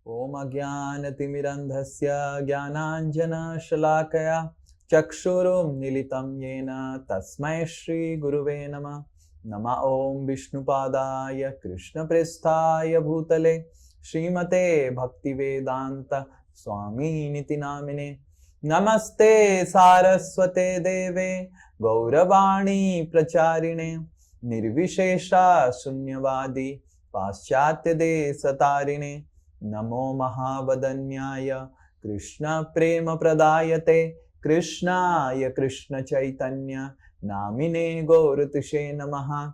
Om Ajnanatimirandhasya Jnananjana Shalakaya Chakshurum Nilitam Yena Tasmai Shri Guruve Nama Nama Om Vishnupadaya Krishna Prestaya Bhutale Srimate Bhakti Vedanta Swami Niti Namine Namaste Saraswate Deve Gauravani Pracharine Nirvishesha Sunyavadi Paschatya De Satarine Namo Mahavadanyaya Krishna Prema Pradayate Krishnaya Krishna Chaitanya Namine Gauratishe Namaha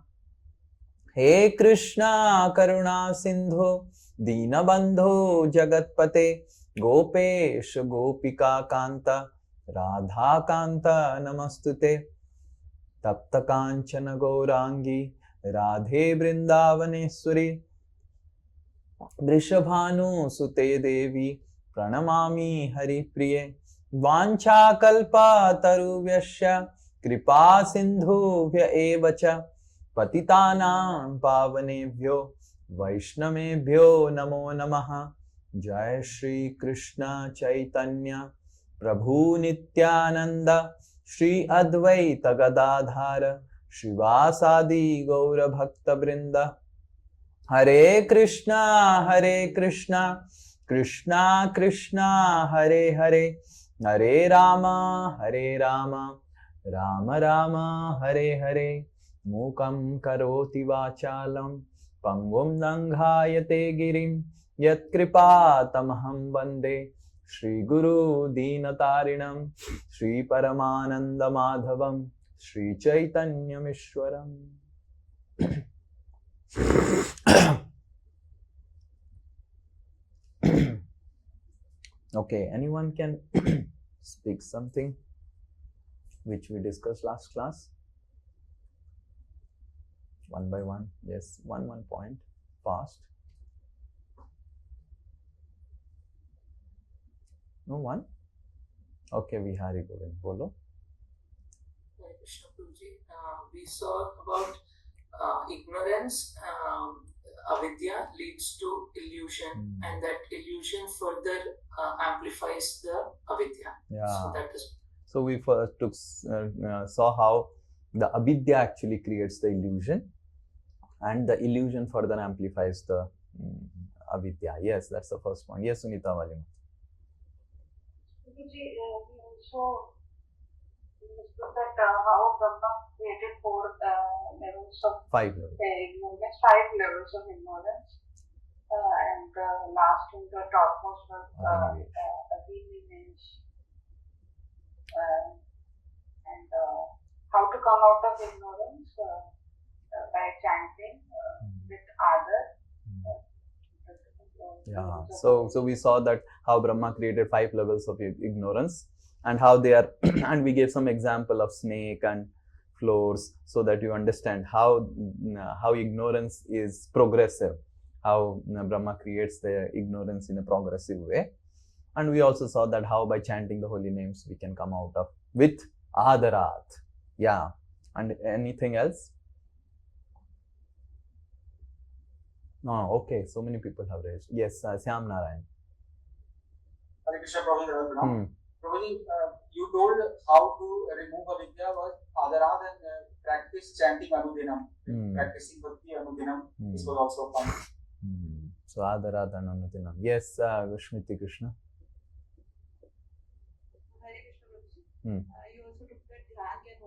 He Krishna Karuna Sindhu Dinabandhu Jagatpate Gopesh Gopika Kanta Radha Kanta Namastute Tapta Kanchana Gaurangi Radhe Vrindavaneshwari Vrishabhanu Sute Devi Pranamami Hari Priye Vancha Kalpa Taruvyasya Kripa Sindhuvya Evacha Patitanam Pavanebhyo Vaishnavebhyo Namo Namaha Jai Shri Krishna Chaitanya Prabhu Nityananda Shri Advaita Gadadhara Shivasadi Gaura Bhakta Brinda Hare Krishna, Krishna Krishna, Hare Hare, Hare Rama, Rama Rama, Hare Hare, Mukam Karoti Vachalam, Pangum Nanghayate Girim, Yat Kripa Tamaham Bande, Shri Guru Dinatarinam, Shri Paramananda Madhavam, Shri Chaitanya Mishwaram. Okay, anyone can speak something which we discussed last class? One by one, yes, one point, fast. No one? Okay, Vihari Govind, bolo. Hare Krishna Guruji, we saw about ignorance, avidya leads to illusion, and that illusion further amplifies the avidya. Yeah. So that is. So we first saw how the avidya actually creates the illusion, and the illusion further amplifies the avidya. Yes, that's the first point. Yes, Sunita Valima. We also understood that how Brahma created five levels of ignorance, and last in the topmost was Abhinivesh, and how to come out of ignorance by chanting with others. Yeah, so we saw that how Brahma created 5 levels of ignorance, and how they are and we gave some example of snake and floors, so that you understand how ignorance is progressive, how Brahma creates the ignorance in a progressive way. And we also saw that how by chanting the holy names we can come out of with Adarat. Yeah, and anything else? No, okay, so many people have raised. Yes, Syam Narayan. Hare Krishna Prabhuji. Prabhuji, you told how to remove avidya was Adarat and practice chanting Anudinam. Practicing Bhakti Anudinam. This was also fun. So Adarat and Anudinam. Yes, Smriti Krishna. Hare Krishna Prabhuji. You also took that Dhyan can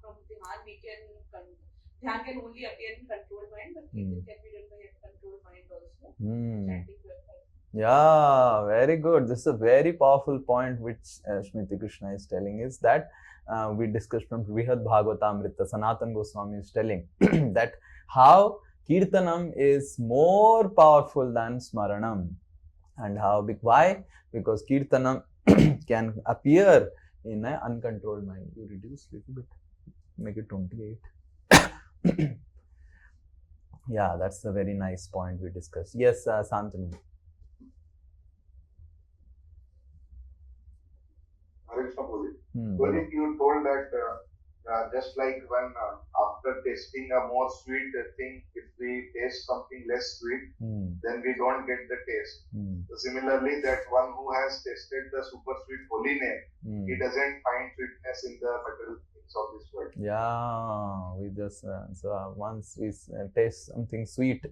from Dhyan we can Dhyan can only appear in controlled mind, but it can be done by a controlled mind also. Chanting. Yeah, very good. This is a very powerful point which Smriti Krishna is telling, is that we discussed from Brihad Bhagavatamrita. Sanatan Goswami is telling that how Kirtanam is more powerful than Smaranam. And how, why? Because Kirtanam can appear in an uncontrolled mind. You reduce a little bit, make it 28. Yeah, that's a very nice point we discussed. Yes, Santanu. Hare Krishna Prabhuji. You told that just like when after tasting a more sweet thing, if we taste something less sweet, then we don't get the taste. So similarly, that one who has tasted the super sweet holy name, he doesn't find sweetness in the material things of this world. Yeah, we just once we taste something sweet,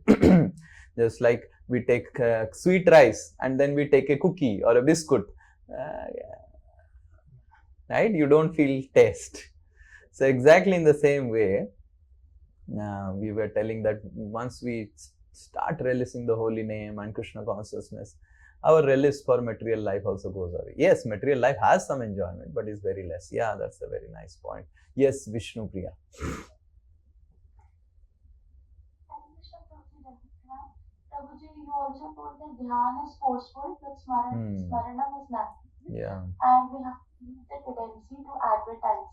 just like we take sweet rice and then we take a cookie or a biscuit, right? You don't feel taste. So exactly in the same way, we were telling that once we start relishing the holy name and Krishna consciousness, our relish for material life also goes away. Yes, material life has some enjoyment, but is very less. Yeah, that's a very nice point. Yes, Vishnu Priya. Prabhuji, you also told that Dhyan is forceful, but Smaranam is natural. Yeah. And we have the tendency to advertise.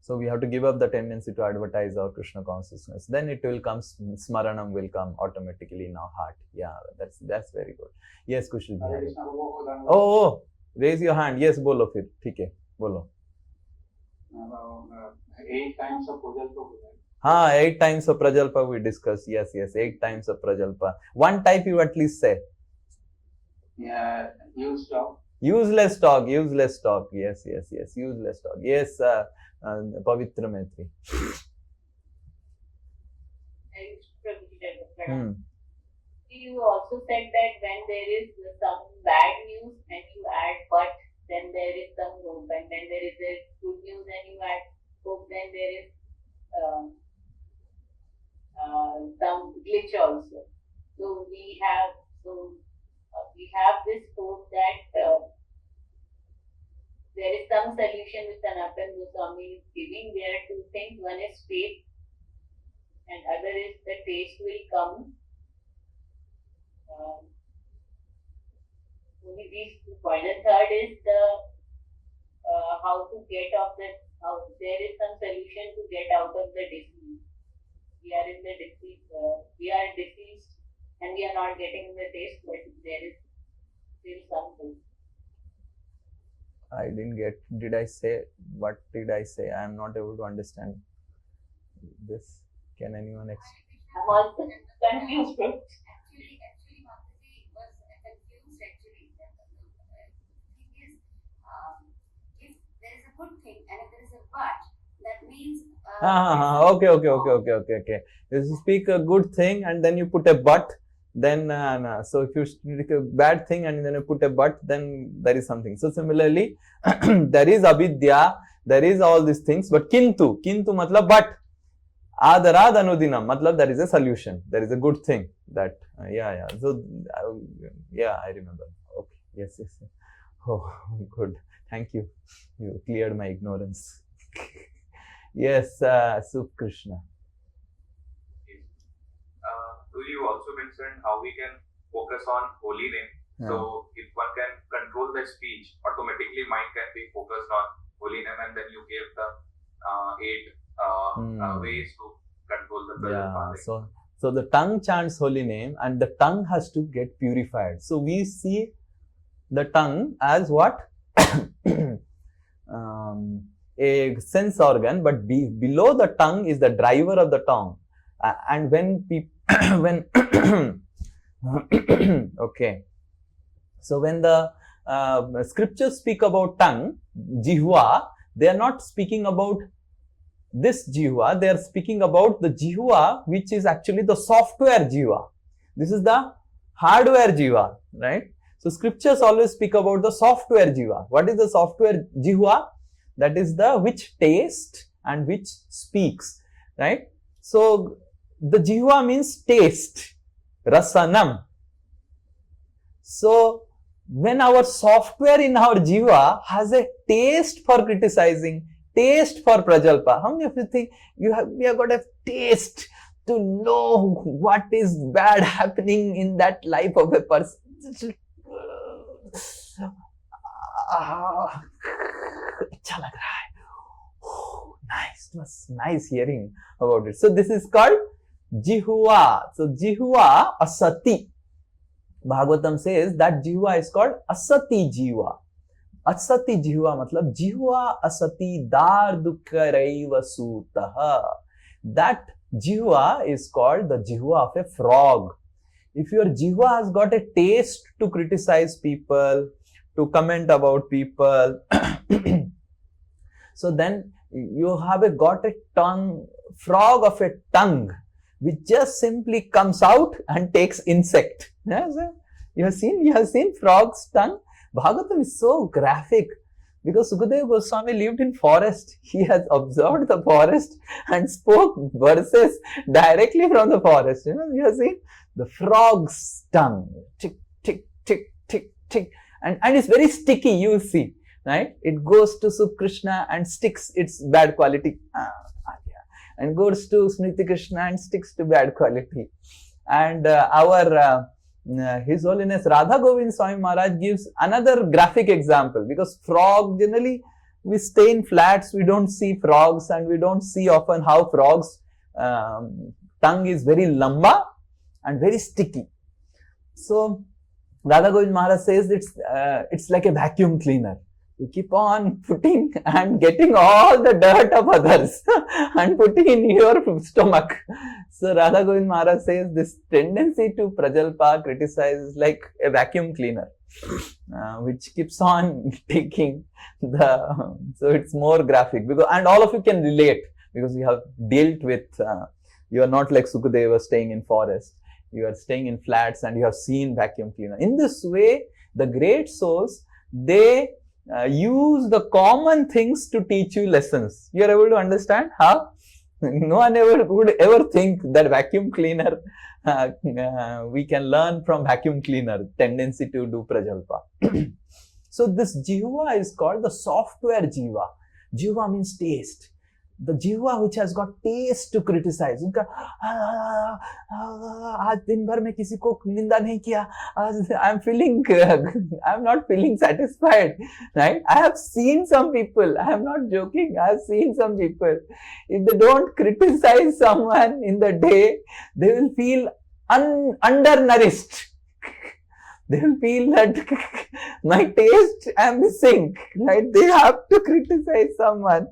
So we have to give up the tendency to advertise our Krishna consciousness. Then it will come, Smaranam will come automatically in our heart. Yeah, that's very good. Yes, Kushal. Oh, raise your hand. Yes, bolo fir. ठीक है, bolo. 8 times of Prajalpa. 8 times of Prajalpa we discussed. Yes, 8 times of Prajalpa. One type you at least say. Yeah, useless talk. Useless talk. Yes, useless talk. Yes, Pavitra Maitri. You also said that when there is some bad news and you add but, then there is some hope, and when there is a good news and you add hope, then there is some glitch also. So we have this hope that there is some solution which Sanatana Goswami is giving. There are two things. One is faith and other is the taste will come. Only these 2 points. And third is the how to get off that. How there is some solution to get out of the disease. We are in the disease. We are diseased and we are not getting the taste, but there is still something. I didn't get. Did I say? What did I say? I am not able to understand this. Can anyone explain? I'm also confused. Actually, Bhakti was confused. Actually, the thing is, if there is a good thing and if there is a but, that means. Okay. You speak a good thing and then you put a but. Then so if you speak a bad thing and then you put a but, then there is something. So similarly, there is avidya, there is all these things, but kintu matlab but. Adarad anudinam matlab there is a solution, there is a good thing that so I remember. Okay, yes. Oh, good, thank you, you cleared my ignorance. Yes, Sup Krishna. You also mentioned how we can focus on holy name. So if one can control the speech, automatically mind can be focused on holy name, and then you gave the 8 ways to control the Prajalpa. So the tongue chants holy name and the tongue has to get purified. So we see the tongue as what? A sense organ, but below the tongue is the driver of the tongue. And when people okay, so when the scriptures speak about tongue, jihva, they are not speaking about this jihva, they are speaking about the jihva which is actually the software jihva. This is the hardware jihva, right? So scriptures always speak about the software jihva. What is the software jihva? That is the which tastes and which speaks, right? So the jihva means taste, rasanam. So when our software in our jihva has a taste for criticizing, taste for prajalpa, how many of you think we have got a taste to know what is bad happening in that life of a person? अच्छा लग रहा है. Nice, it was nice hearing about it. So this is called jihva. So jihva asati. Bhagavatam says that jihva is called asati jiva. Asati jihva matlab jihva asati dar dukkaraiva sutaha. That jihva is called the jihva of a frog. If your jihva has got a taste to criticize people, to comment about people, so then you have got a tongue, frog of a tongue, which just simply comes out and takes insect. Yes, you have seen frog's tongue. Bhagavatam is so graphic because Sukadeva Goswami lived in forest. He has observed the forest and spoke verses directly from the forest. You have seen the frog's tongue, tick, tick, tick, tick, tick, and it's very sticky. You will see, right? It goes to Krishna and sticks its bad quality, and goes to Smriti Krishna and sticks to bad quality. And His Holiness Radha Govind Swami Maharaj gives another graphic example, because frog, generally we stay in flats, we don't see frogs, and we don't see often how frogs tongue is very lamba and very sticky. So Radha Govind Maharaj says it's like a vacuum cleaner. You keep on putting and getting all the dirt of others and putting in your stomach. So Radha Govind Maharaj says this tendency to prajalpa, criticize, is like a vacuum cleaner, which keeps on taking the, so it's more graphic, because, and all of you can relate, because you have dealt with, you are not like Sukadeva staying in forest, you are staying in flats and you have seen vacuum cleaner. In this way, the great souls, they use the common things to teach you lessons. You are able to understand how? No one would ever think that vacuum cleaner, we can learn from vacuum cleaner, tendency to do prajalpa. So this jihva is called the software jiva. Jiva means taste. The jiva which has got taste to criticize. उनका आज दिन भर में किसी को निंदा नहीं किया. I'm not feeling satisfied, right? I have seen some people. I am not joking. I have seen some people. If they don't criticize someone in the day, they will feel undernourished. They will feel that my taste I am missing, right? They have to criticize someone.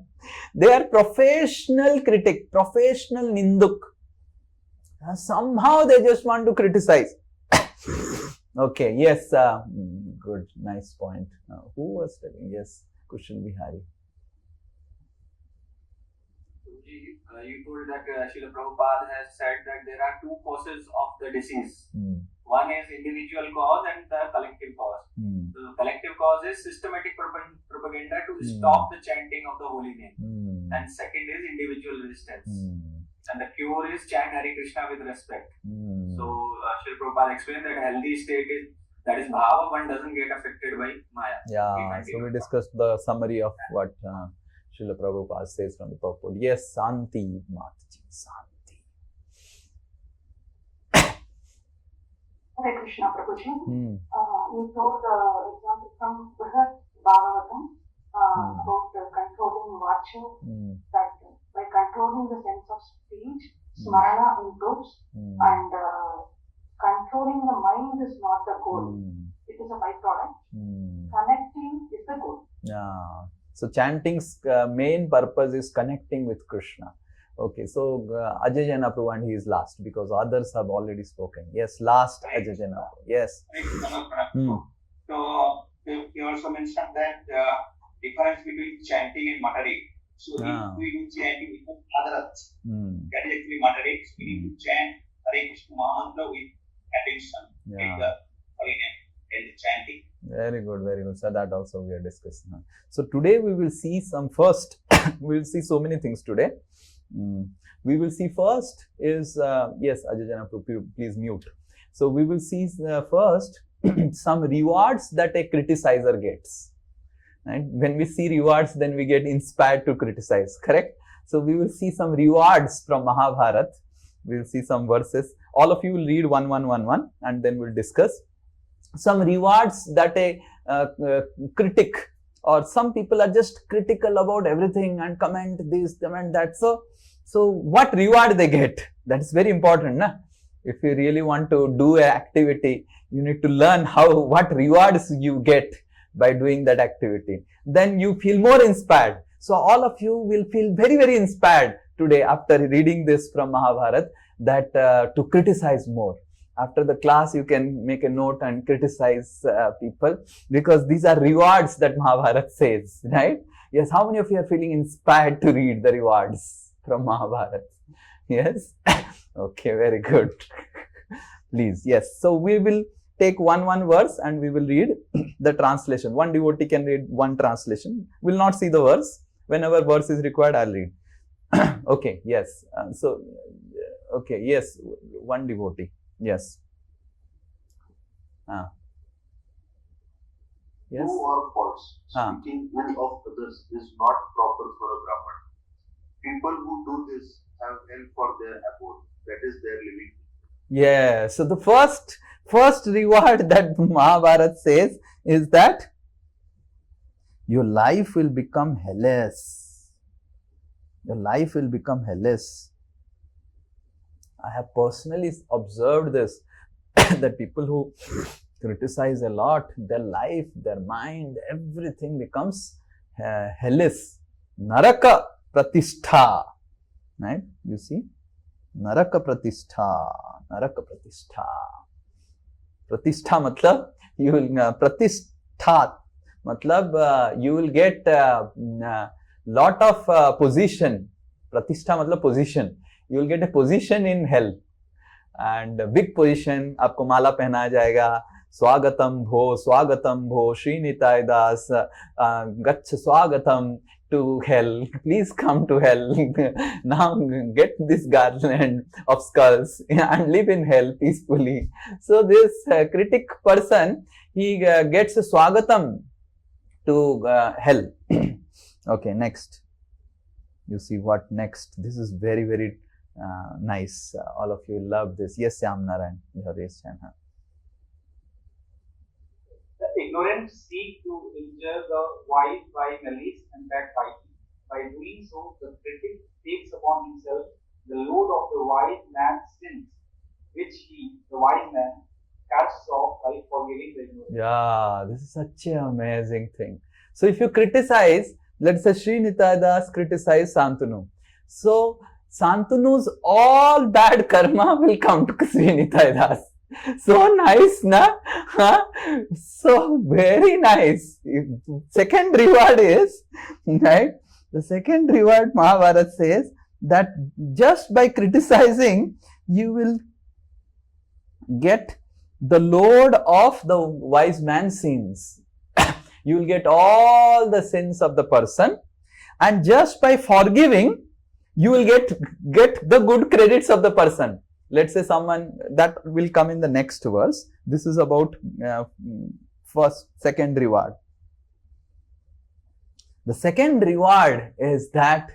They are professional critic, professional ninduk. Somehow they just want to criticize. Okay, yes, good, nice point. Who was telling? Yes, Kushan Bihari. You told that Srila Prabhupada has said that there are two causes of the disease. One is individual cause and the collective cause. The collective cause is systematic propaganda to stop the chanting of the holy name. And second is individual resistance. And the cure is chant Hare Krishna with respect. So Srila Prabhupada explained that healthy state is, that is bhava, one doesn't get affected by maya. Yeah, so we discussed the summary of what Srila Prabhupada says from the purport. Yes, Santi Mataji, Santi. Hare Krishna Prabhuji. You told the example from Brihad Bhagavatam about controlling vacha, that by controlling the sense of speech, smarana improves, and controlling the mind is not the goal. It is a byproduct. Connecting is the goal. Yeah. So chanting's main purpose is connecting with Krishna. Okay, so Ajay Jaina Prabhu, and he is last because others have already spoken. Yes, last Ajay Jaina Prabhu. Yes. So you also mentioned that difference between chanting and muttering. So if we do chanting with Adarat, that is actually muttering. So we need to chant Hare Krishna Mahamantra with attention, with the holy name and chanting. Very good, very good. So that also we are discussing. So today we will see some first, we will see so many things today. We will see first is, yes, Ajay Jaina Prabhu, please mute. So we will see first some rewards that a criticizer gets. Right? When we see rewards, then we get inspired to criticize, correct? So we will see some rewards from Mahabharata. We will see some verses. All of you will read 1111 and then we'll discuss. Some rewards that a critic, or some people are just critical about everything and comment this, comment that. So what reward they get? That is very important, na? If you really want to do an activity, you need to learn what rewards you get by doing that activity. Then you feel more inspired. So all of you will feel very, very inspired today after reading this from Mahabharata, that to criticize more. After the class, you can make a note and criticize people, because these are rewards that Mahabharata says, right? Yes, how many of you are feeling inspired to read the rewards from Mahabharata? Yes? Okay, very good. Please, yes. So we will take one verse and we will read the translation. One devotee can read one translation. We'll not see the verse. Whenever verse is required, I'll read. Okay, yes. Okay, yes, one devotee. Yes. Yes. True or false? Speaking ill of others is not proper for a Brahman. People who do this have hell for their abode. That is their living. Yeah. So the first reward that Mahabharata says is that your life will become hellish. Your life will become hellish. I have personally observed this, that people who criticize a lot, their life, their mind, everything becomes hellish. Naraka pratishtha. Right? You see? Naraka pratishtha. Naraka pratishtha. Pratishtha matlab, you will, pratishtha matlab, you will get lot of position. Pratishtha matlab position. You will get a position in hell, and a big position. आपको माला पहनाया जाएगा, स्वागतम भो Sri Nitai das, गच्छ स्वागतम to hell, please come to hell. Now get this garland of skulls and live in hell peacefully. So this critic person, he gets a swagatam to hell. Okay, next. You see what next? This is very, very nice. All of you love this. Yes, Syam Narayan, you have raised hand. The ignorant seek to injure the wise by malice and backbiting. By doing so, the critic takes upon himself the load of the wise man's sins, which he, the wise man, casts off by forgiving the ignorant. Yeah, this is such an amazing thing. So if you criticize, let's say Sri Nitai das criticized Santanu. So Santanu's all bad karma will come to Sri Nitai das. So nice, na? Huh? So very nice. Second reward is, right? The second reward, Mahabharata says, that just by criticizing, you will get the load of the wise man's sins. You will get all the sins of the person, and just by forgiving, you will get the good credits of the person. Let's say someone, that will come in the next verse. This is about second reward. The second reward is that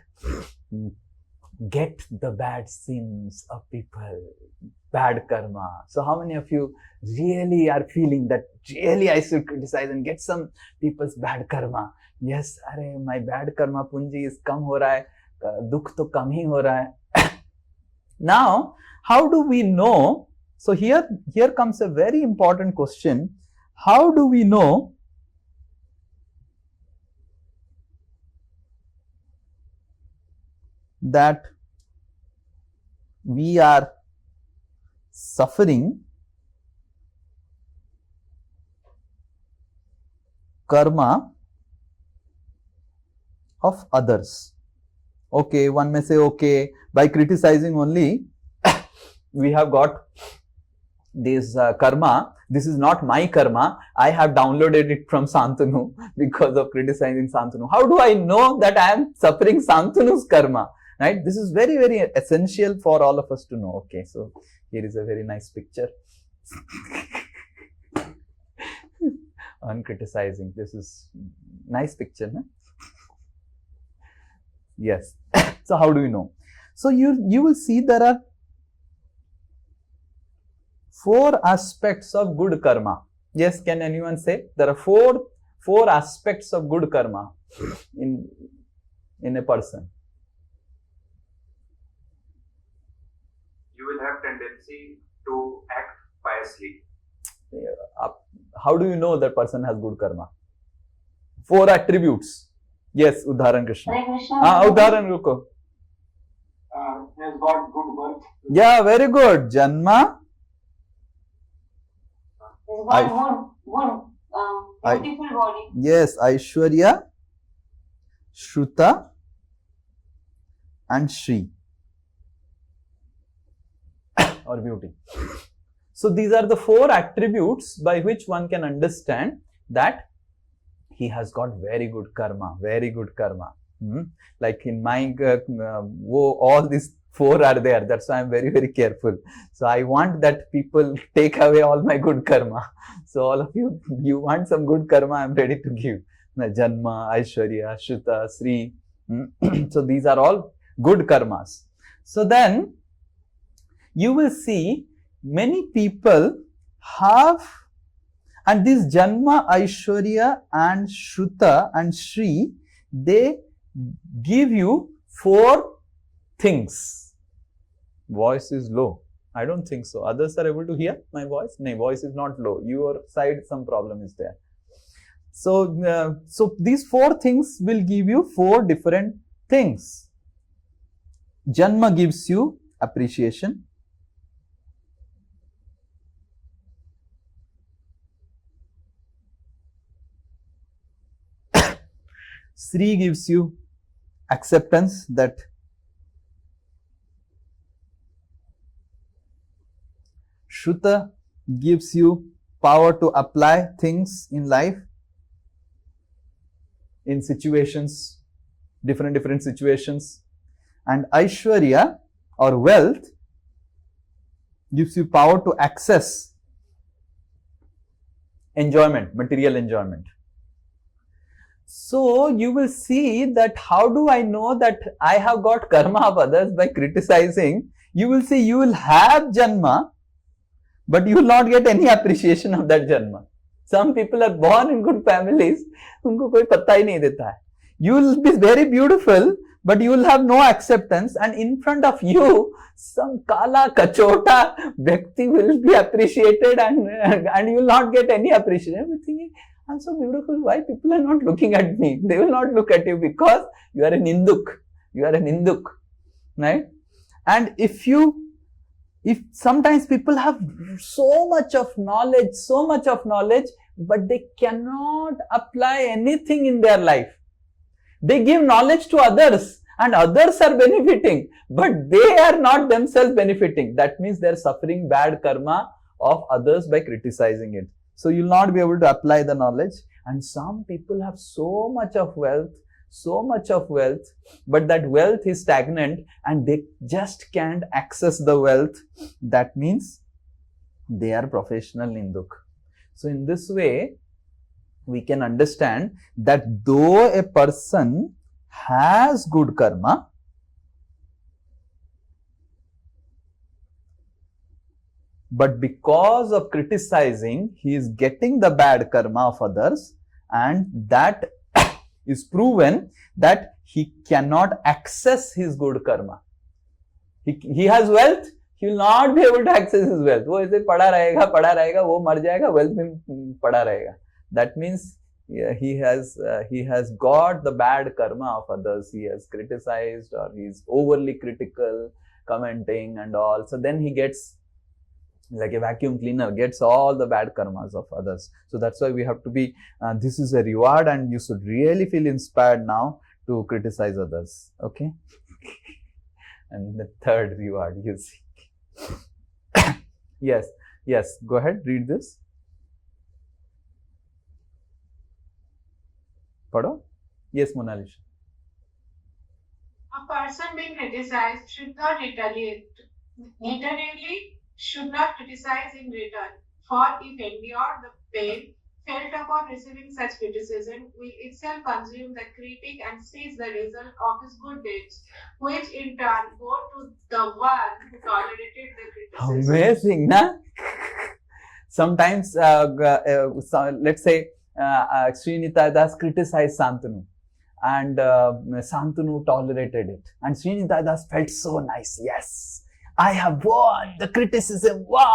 get the bad sins of people, bad karma. So how many of you really are feeling that really I should criticize and get some people's bad karma? Yes, अरे my bad karma punji is कम हो रहा है, दुख तो कम ही हो रहा है. Now, how do we know? So here comes a very important question. How do we know that we are suffering karma of others? Okay, one may say, okay, by criticizing only, we have got this karma. This is not my karma. I have downloaded it from Santanu because of criticizing Santanu. How do I know that I am suffering Santanu's karma? Right? This is very, very essential for all of us to know. Okay, so here is a very nice picture on criticizing. This is nice picture, no? Yes. So how do you know? So you will see there are 4 aspects of good karma. Yes, can anyone say? There are four aspects of good karma in a person. You will have tendency to act piously. How do you know that person has good karma? 4 attributes. Yes, Udharan Krishna. Hare Krishna. Udharan Ruko. Has got good birth. Yeah, very good. Janma. He's got good, beautiful body. Yes, Aishwarya, Shruta, and Shri. Or beauty. So these are the 4 attributes by which one can understand that he has got very good karma, very good karma. Like in my, all these 4 are there. That's why I'm very, very careful. So I want that people take away all my good karma. So all of you, you want some good karma, I'm ready to give. Janma, Aishwarya, Shruta, Sri. So these are all good karmas. So then you will see many people have, and this Janma, Aishwarya and Shruta and Shri, they give you 4 things. Voice is low. I don't think so. Others are able to hear my voice? No, voice is not low. Your side, some problem is there. So, so these 4 things will give you 4 different things. Janma gives you appreciation. Sri gives you acceptance that Shruta gives you power to apply things in life, in situations, different situations. And Aishwarya or wealth gives you power to access enjoyment, material enjoyment. So you will see that how do I know that I have got karma of others? By criticizing. You will see you will have janma, but you will not get any appreciation of that janma. Some people are born in good families, unko koi patta hi nahi deta hai. You will be very beautiful, but you will have no acceptance, and in front of you, some kala kachota Bhakti will be appreciated, and you will not get any appreciation. You will think, I'm so beautiful, why people are not looking at me? They will not look at you because you are an Induk. You are an Induk, right? And if sometimes people have so much of knowledge, but they cannot apply anything in their life. They give knowledge to others and others are benefiting, but they are not themselves benefiting. That means they are suffering bad karma of others by criticizing it. So you will not be able to apply the knowledge. And some people have so much of wealth, but that wealth is stagnant and they just can't access the wealth. That means they are professional Ninduk. So in this way, we can understand that though a person has good karma, but because of criticizing, he is getting the bad karma of others, and that is proven that he cannot access his good karma. He has wealth, he will not be able to access his wealth. वो ऐसे पड़ा रहेगा, वो मर जाएगा, wealth में पड़ा रहेगा. That means he has got the bad karma of others. He has criticized, or he is overly critical, commenting and all. So then he gets, like a vacuum cleaner, gets all the bad karmas of others. So that's why we have to be, this is a reward, and you should really feel inspired now to criticize others. Okay. And the third reward, you see. Yes, go ahead, read this. Pado? Yes, Monalisha. A person being criticized should not retaliate. Literally, should not criticize in return, for if endured the pain felt upon receiving such criticism will itself consume the critic and seize the result of his good deeds, which in turn go to the one who tolerated the criticism. Amazing, na? Sometimes, let's say, Sri Nitai Das criticized Santanu, and Santanu tolerated it, and Sri Nitai Das felt so nice. Yes, I have won the criticism, won,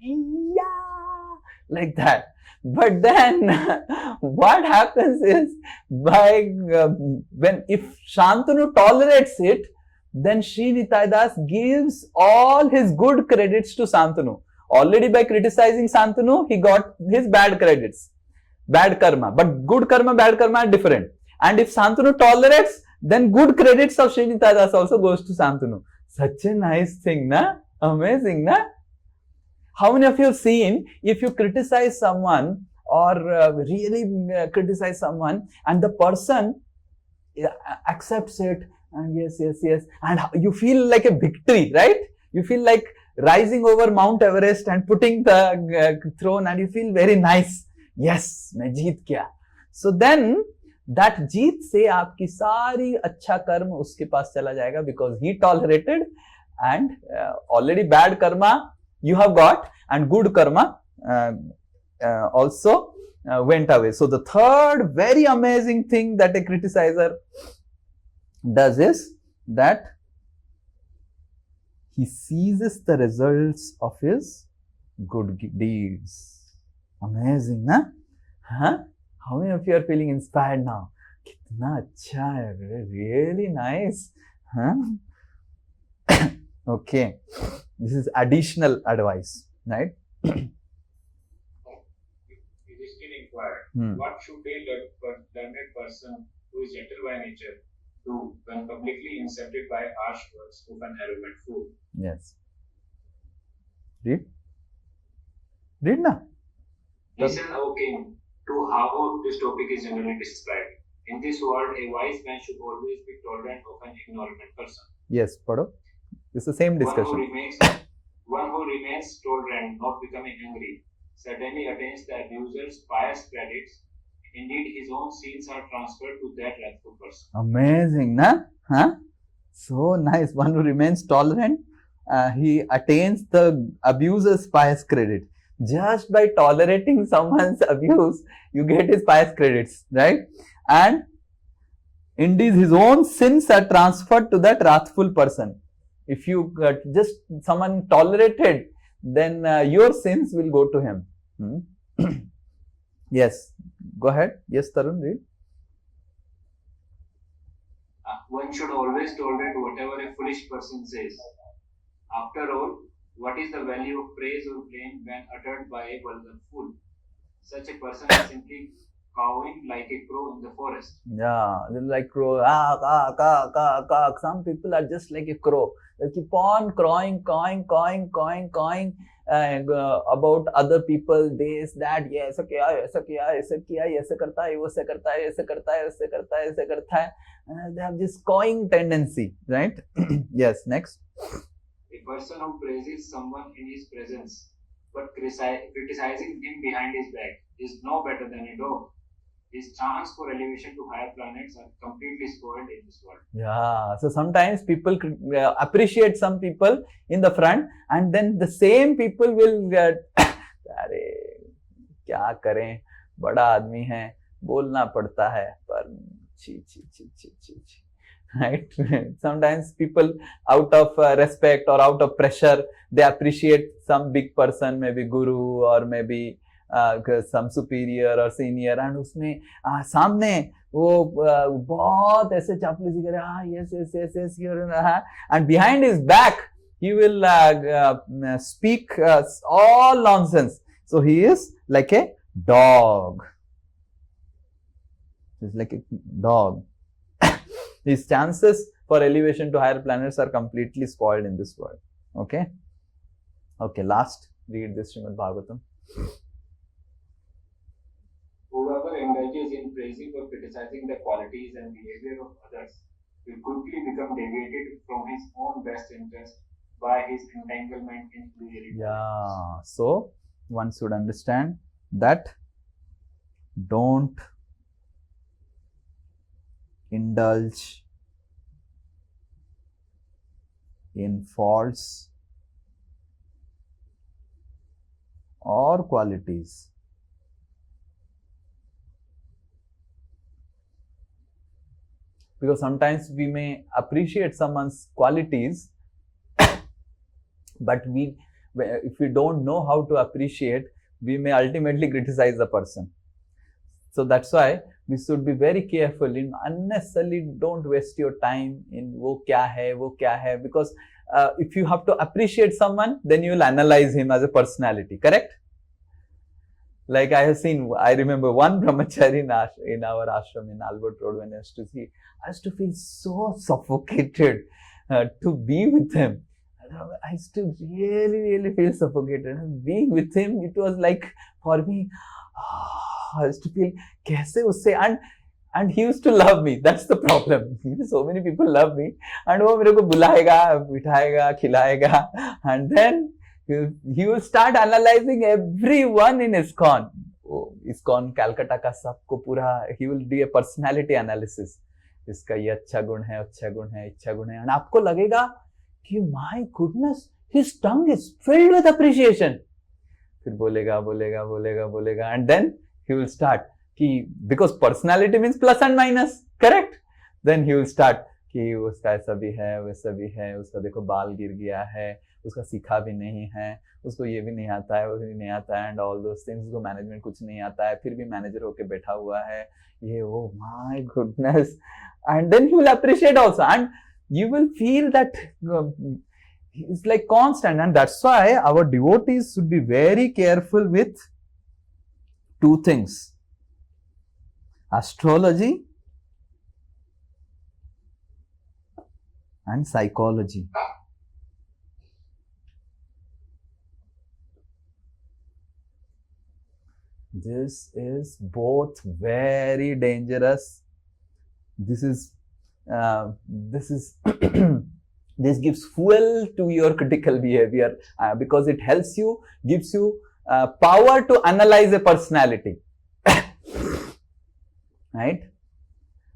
yeah, like that. But then what happens is, if Shantanu tolerates it, then Sri Nitai Das gives all his good credits to Shantanu. Already by criticizing Shantanu, he got his bad credits, bad karma. But good karma, bad karma are different. And if Shantanu tolerates, then good credits of Sri Nitai Das also goes to Shantanu. Such a nice thing, na? Amazing, na? How many of you have seen, if you criticize someone or really criticize someone and the person accepts it, and yes, and you feel like a victory, right? You feel like rising over Mount Everest and putting the throne, and you feel very nice. Yes, मैं जीत गया. So then that जीत से आपकी सारी अच्छा कर्म उसके पास चला जाएगा, because he tolerated, and already bad karma you have got, and good karma also went away. So the third very amazing thing that a criticizer does is that he seizes the results of his good deeds. Amazing, na? Huh? How many of you are feeling inspired now? Kitna acha hai, really nice. Huh? Okay, this is additional advice, right? What should a learned person who is gentle by nature do when publicly insulted by harsh words of an arrogant fool? Yes. Read na. Listen, O king, to how this topic is generally described. In this world, a wise man should always be tolerant of an ignorant person. Yes, padho. It's the same discussion. One who remains tolerant, not becoming angry, certainly attains the abuser's pious credits. Indeed, his own sins are transferred to that wrathful person. Amazing, na? Huh? So nice. One who remains tolerant, he attains the abuser's pious credit. Just by tolerating someone's abuse, you get his pious credits, right? And indeed, his own sins are transferred to that wrathful person. If you just someone tolerated, then your sins will go to him. Yes, go ahead. Yes, Tarun, read. One should always tolerate whatever a foolish person says. After all, what is the value of praise or blame when uttered by a vulgar fool? Such a person is simply cawing like a crow in the forest. Yeah, they're like crow. Some people are just like a crow. They keep on cawing about other people, this, that, ये ऐसा किया, ऐसा किया, ऐसा किया, ऐसा करता है, वो ऐसा करता है, ऐसा करता है, ऐसा करता है, ऐसा करता है. They have this cawing tendency, right? Yes, next. A person who praises someone in his presence but criticizing him behind his back is no better than a dog. His chance for elevation to higher planets are completely spoiled in this world. Yeah, so sometimes people appreciate some people in the front, and then the same people will get, अरे क्या करें, बड़ा आदमी है, बोलना पड़ता है, पर छी. Right? Sometimes people, out of respect or out of pressure, they appreciate some big person, maybe guru or maybe some superior or senior, and उसमें सामने वो बहुत ऐसे चापलूसी करे, yes, and behind his back he will speak all nonsense. So he is like a dog. He's like a dog. His chances for elevation to higher planets are completely spoiled in this world. Okay, last, read this Srimad Bhagavatam. Whoever engages in praising or criticizing the qualities and behavior of others will quickly become deviated from his own best interest by his entanglement in illusory. Yeah, so one should understand that don't indulge in faults or qualities. Because sometimes we may appreciate someone's qualities, but if we don't know how to appreciate, we may ultimately criticize the person. So that's why we should be very careful in unnecessarily don't waste your time in wo kya hai, because if you have to appreciate someone, then you will analyze him as a personality, correct? Like I remember one brahmachari in our ashram in Albert Road when I used to feel so suffocated to be with him. I used to really feel suffocated. And being with him, it was like for me, I used to feel kaise usse, and he used to love me. That's the problem. So many people love me, and वो मेरे को बुलाएगा, बिठाएगा, खिलाएगा, and then he will start analyzing everyone in ISKCON. ISKCON Calcutta का सबको पूरा, he will do a personality analysis. इसका ये अच्छा गुण है, अच्छा गुण है, अच्छा गुण है, and आपको लगेगा कि my goodness, his tongue is filled with appreciation. फिर बोलेगा, and then he will start कि because personality means plus and minus, correct? Then he will start कि उसका ऐसा भी है, वैसा भी है, उसका देखो बाल गिर गया है, उसका सीखा भी नहीं है, उसको ये भी नहीं आता है, वो भी नहीं आता है, and all those things, उसको मैनेजमेंट कुछ नहीं आता है, फिर भी मैनेजर होके बैठा हुआ है, ये वो, my goodness. And then he will appreciate also, and you will feel that it's like constant, and that's why our devotees should be very careful with two things: astrology and psychology. This is both very dangerous. This this gives fuel to your critical behavior because it helps you, gives you power to analyze a personality. Right?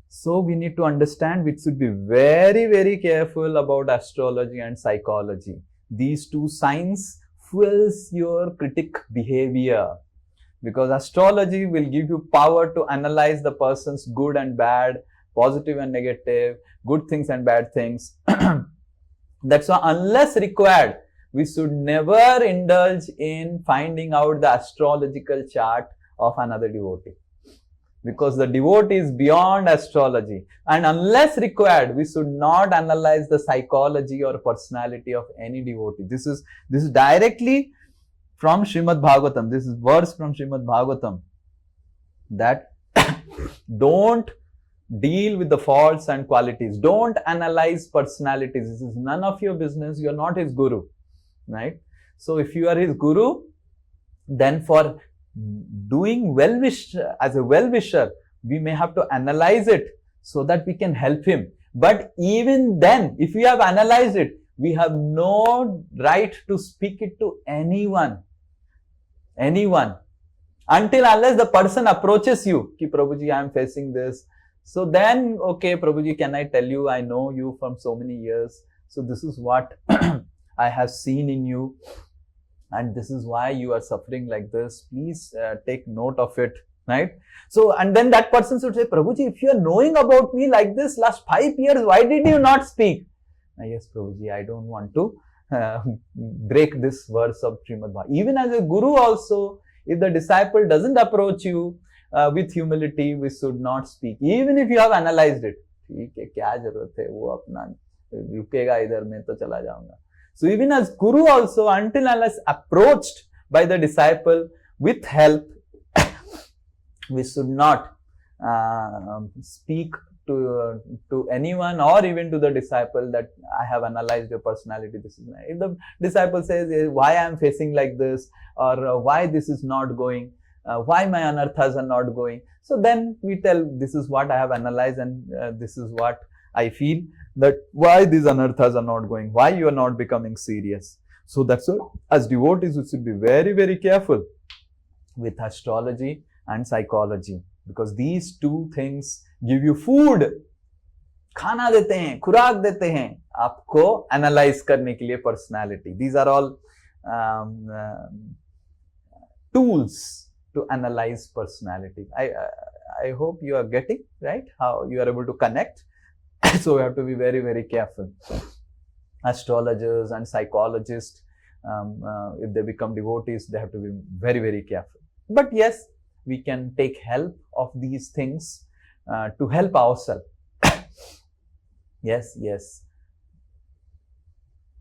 So we need to understand, we should be very careful about astrology and psychology. These two signs fuels your critic behavior, because astrology will give you power to analyze the person's good and bad, positive and negative, good things and bad things. That's why unless required, we should never indulge in finding out the astrological chart of another devotee, because the devotee is beyond astrology, and unless required, we should not analyze the psychology or personality of any devotee. This is directly from Srimad Bhagavatam. This is verse from Srimad Bhagavatam, that don't deal with the faults and qualities. Don't analyze personalities. This is none of your business. You are not his guru, right? So if you are his guru, then for doing well-wish, as a well-wisher, we may have to analyze it so that we can help him. But even then, if we have analyzed it, we have no right to speak it to anyone, until unless the person approaches you, ki Prabhuji, I am facing this. So then, okay, Prabhuji, can I tell you, I know you from so many years, so this is what I have seen in you, and this is why you are suffering like this. Please take note of it, right? So, and then that person should say, Prabhuji, if you are knowing about me like this last 5 years, why did you not speak? Yes, Prabhuji, I don't want to break this verse of Srimad Bhagavatam. Even as a guru also, if the disciple doesn't approach you with humility, we should not speak, even if you have analyzed it. ठीक है, क्या जरूरत है, वो अपना रुकेगा इधर, मैं तो चला जाऊंगा. So even as guru also, until unless approached by the disciple with help, we should not speak to anyone or even to the disciple that I have analyzed your personality. This is nice. If the disciple says why I am facing like this, or why this is not going, why my anarthas are not going, so then we tell, this is what I have analyzed, and this is what I feel, that why these anarthas are not going, why you are not becoming serious. So that's why as devotees we should be very careful with astrology and psychology, because these two things give you food, खाना देते हैं, खुराक देते हैं आपको analyze करने के लिए personality. These are all tools to analyze personality. I hope you are getting, right, how you are able to connect. So we have to be very careful. Astrologers and psychologists, if they become devotees, they have to be very, very careful. But yes, we can take help of these things to help ourselves. Yes, yes.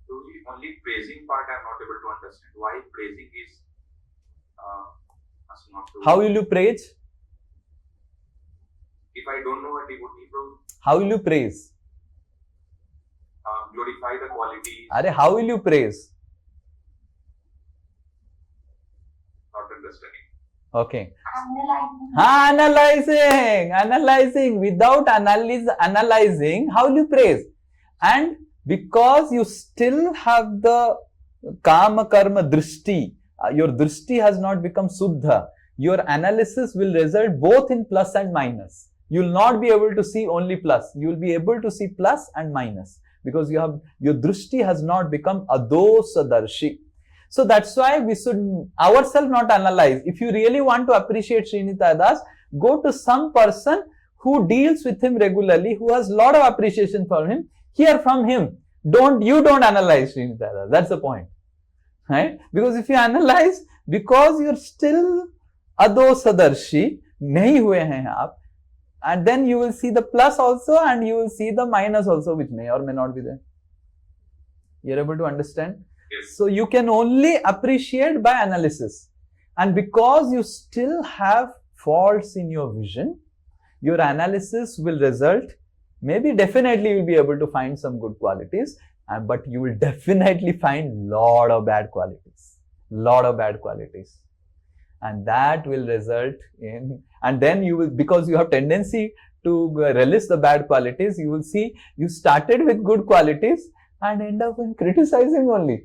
So the only praising part I'm not able to understand. Why praising is us not to. How will you praise? If I don't know a devotee, how will you praise? Glorify the qualities. Are how will you praise? Not understanding. Okay. Analyzing. Without analyzing, how will you praise? And because you still have the kama karma drishti, your drishti has not become suddha, your analysis will result both in plus and minus. You will not be able to see only plus. You will be able to see plus and minus because you have your drishti has not become adosadarshi. So that's why we should ourselves not analyze. If you really want to appreciate Sri Nitai Das, go to some person who deals with him regularly, who has a lot of appreciation for him. Hear from him. Don't analyze Sri Nitai Das. That's the point, right? Because if you analyze, because you're still adosadarshi, nahi hue hain aap, and then you will see the plus also and you will see the minus also, which may or may not be there. You're able to understand? Yes. So you can only appreciate by analysis, and because you still have faults in your vision, your analysis will result, maybe definitely you will be able to find some good qualities, but you will definitely find lot of bad qualities, and that will result in, and then you will, because you have tendency to relish the bad qualities, you will see you started with good qualities and end up in criticizing only.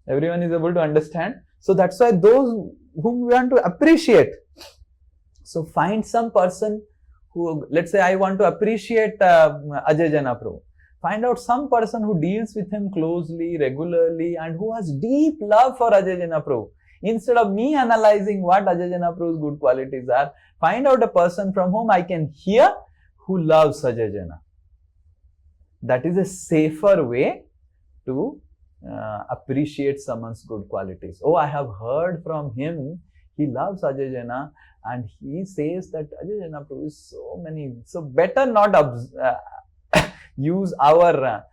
Everyone is able to understand. So that's why those whom we want to appreciate. So find some person who, let's say I want to appreciate Ajay Jana Prabhu. Find out some person who deals with him closely, regularly, and who has deep love for Ajay Jana Prabhu. Instead of me analyzing what Ajay Jana Prabhu's good qualities are, find out a person from whom I can hear who loves Ajay Jana. That is a safer way to appreciate someone's good qualities. Oh, I have heard from him, he loves Ajay Jana and he says that Ajay Jana Prabhu is so many. So better not use our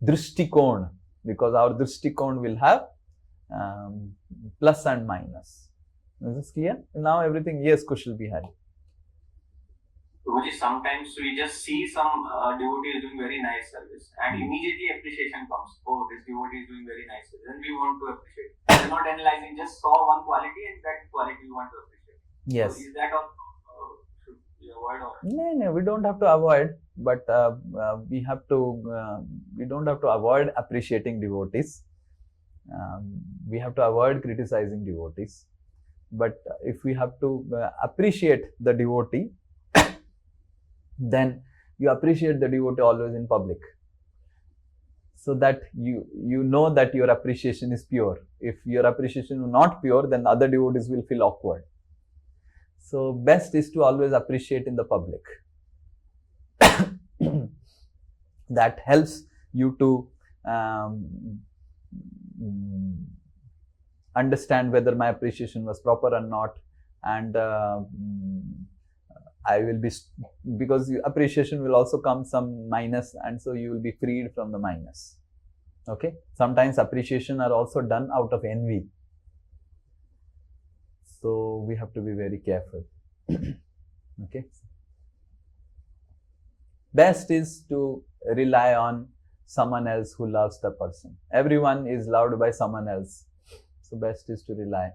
drishtikon, because our drishtikon will have plus and minus. Is this clear? Now everything, yes, Kushal Bihari. Sometimes we just see some devotee is doing very nice service and immediately appreciation comes. Oh, this devotee is doing very nice service. Then we want to appreciate. We are not analyzing, just saw one quality and that quality we want to appreciate. Yes. So is that should we avoid? Or? No, we don't have to avoid, but we don't have to avoid appreciating devotees. We have to avoid criticizing devotees. But if we have to appreciate the devotee, then you appreciate the devotee always in public, so that you know that your appreciation is pure. If your appreciation is not pure, then other devotees will feel awkward. So best is to always appreciate in the public. That helps you to understand whether my appreciation was proper or not, and I will be, because appreciation will also come some minus, and so you will be freed from the minus. Okay. Sometimes appreciation are also done out of envy. So we have to be very careful. Okay. Best is to rely on someone else who loves the person. Everyone is loved by someone else. So best is to rely.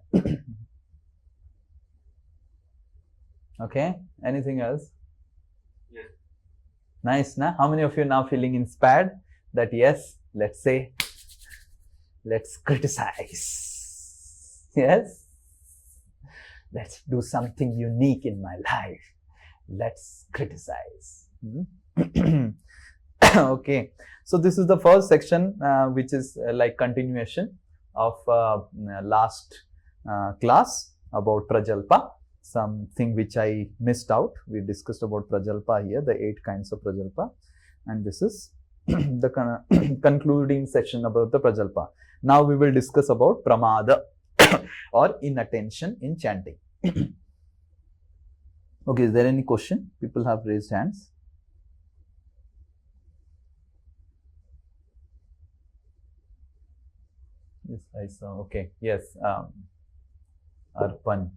Okay, anything else? Yes. Nice, na? How many of you now feeling inspired that yes, let's criticize. Yes, let's do something unique in my life. Let's criticize. Okay, so this is the first section, which is like continuation of last class about Prajalpa. Something which I missed out. We discussed about Prajalpa here, the 8 kinds of Prajalpa. And this is the concluding section about the Prajalpa. Now we will discuss about Pramada or inattention in chanting. Okay, is there any question? People have raised hands. Yes, I saw. Okay, yes, Arpan.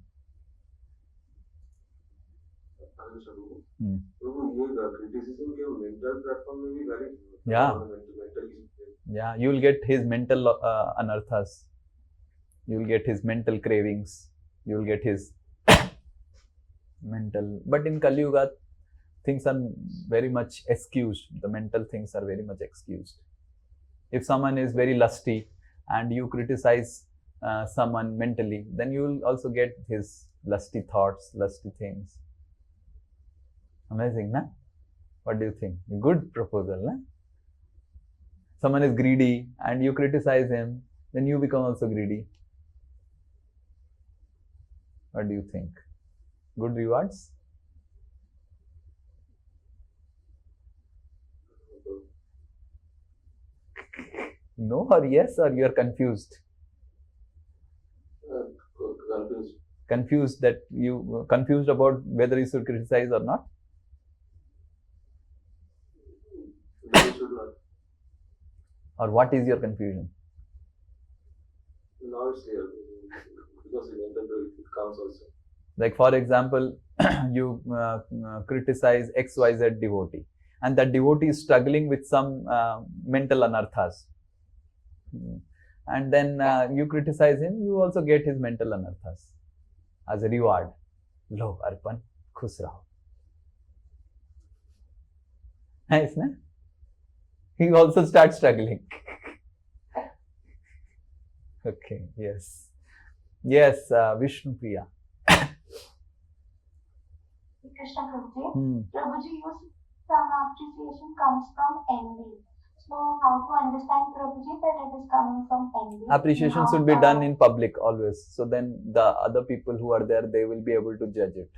Yeah, you will get his mental anarthas. You will get his mental cravings. You will get his mental. But in Kali Yuga, things are very much excused. The mental things are very much excused. If someone is very lusty and you criticize someone mentally, then you will also get his lusty thoughts, lusty things. Amazing, na? What do you think? Good proposal, na? Someone is greedy and you criticize him, then you become also greedy. What do you think? Good rewards? No or yes, or you are confused? Confused that you confused about whether you should criticize or not? Or what is your confusion? Now it's clear because it comes also. Like for example, you criticize XYZ devotee, and that devotee is struggling with some mental anarthas, and then you criticize him, you also get his mental anarthas as a reward. Lo, Arpan, khus raho. Nice, na? He also starts struggling. Okay, yes. Yes, Vishnu Priya. Krishna Prabhuji. Prabhuji, you some appreciation comes from envy. So how to understand, Prabhuji, that it is coming from envy? Appreciation should be done in public always. So then the other people who are there, they will be able to judge it.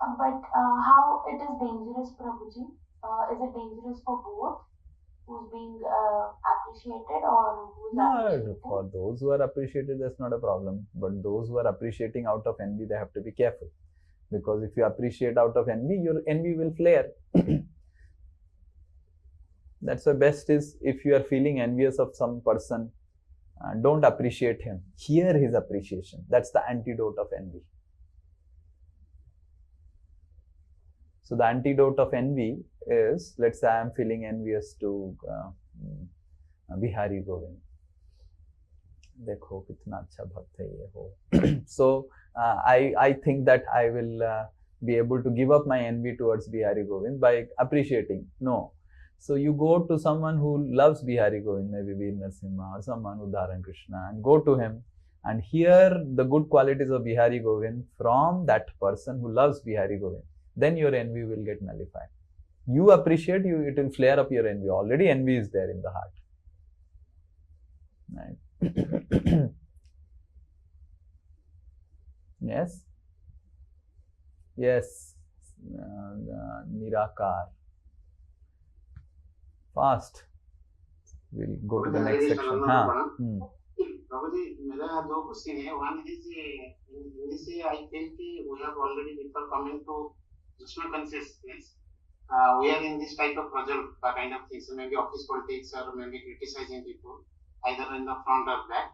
But how it is dangerous, Prabhuji? Is it dangerous for both? Who's being appreciated or who's appreciated? For those who are appreciated, that's not a problem. But those who are appreciating out of envy, they have to be careful. Because if you appreciate out of envy, your envy will flare. That's why best is, if you are feeling envious of some person, don't appreciate him. Hear his appreciation. That's the antidote of envy. So the antidote of envy is, let's say I am feeling envious to Bihari Govind. Dekho kitna acha bhakt hai ye ho. So I think that I will be able to give up my envy towards Bihari Govind by appreciating. No. So you go to someone who loves Bihari Govind, maybe Veer Narasimha or someone who Dharan Krishna, and go to him and hear the good qualities of Bihari Govind from that person who loves Bihari Govind. Then your envy will get nullified. You appreciate, it will flare up your envy. Already envy is there in the heart. Right? Yes? Yes. Nirakar. Fast. We'll go to the next section. Prabhuji, मेरा दो question है. One is in this I think we have already people coming to Krishna consciousness. We are in this type of project kind of things, maybe office politics or maybe criticizing people, either in the front or back.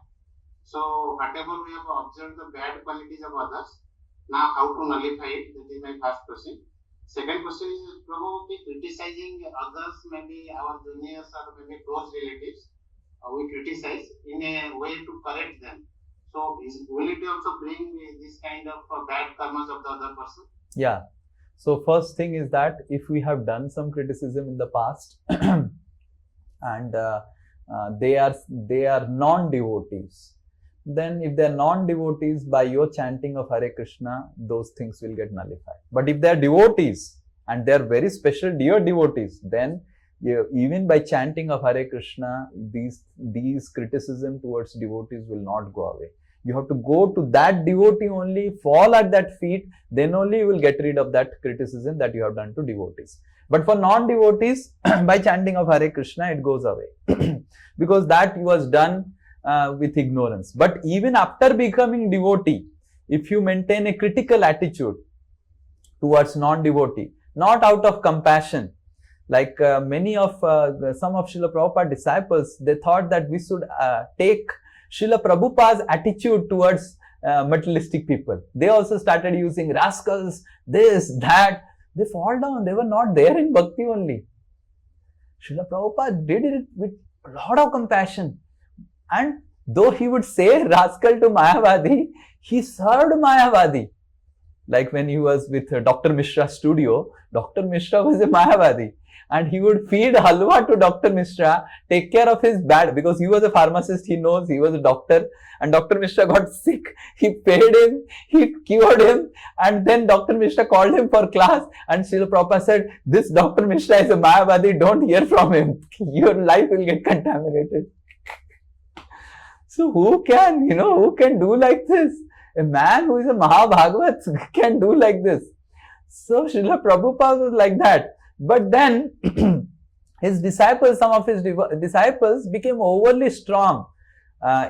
So whatever we have observed the bad qualities of others, now how to nullify it? That is my first question. Second question is, Prabhu, criticizing others, maybe our juniors or maybe close relatives, we criticize in a way to correct them. So will it also bring this kind of bad karmas of the other person? Yeah. So first thing is that if we have done some criticism in the past and they are non-devotees, then if they are non-devotees, by your chanting of Hare Krishna, those things will get nullified. But if they are devotees and they are very special dear devotees, then even by chanting of Hare Krishna, these criticism towards devotees will not go away. You have to go to that devotee only, fall at that feet, then only you will get rid of that criticism that you have done to devotees. But for non-devotees, by chanting of Hare Krishna, it goes away. Because that was done with ignorance. But even after becoming devotee, if you maintain a critical attitude towards non-devotee, not out of compassion, like some of Srila Prabhupada disciples, they thought that we should take Srila Prabhupada's attitude towards materialistic people. They also started using rascals, this, that. They fall down. They were not there in Bhakti only. Srila Prabhupada did it with a lot of compassion. And though he would say rascal to Mayavadi, he served Mayavadi. Like when he was with Dr. Mishra's studio, Dr. Mishra was a Mayavadi. And he would feed halwa to Dr. Mishra, take care of his bad, because he was a pharmacist, he knows, he was a doctor, and Dr. Mishra got sick, he paid him, he cured him, and then Dr. Mishra called him for class, and Srila Prabhupada said, this Dr. Mishra is a Mayavadi, don't hear from him, your life will get contaminated. So who can do like this? A man who is a Mahabhagavat can do like this. So Srila Prabhupada was like that. But then his disciples, some of his disciples became overly strong.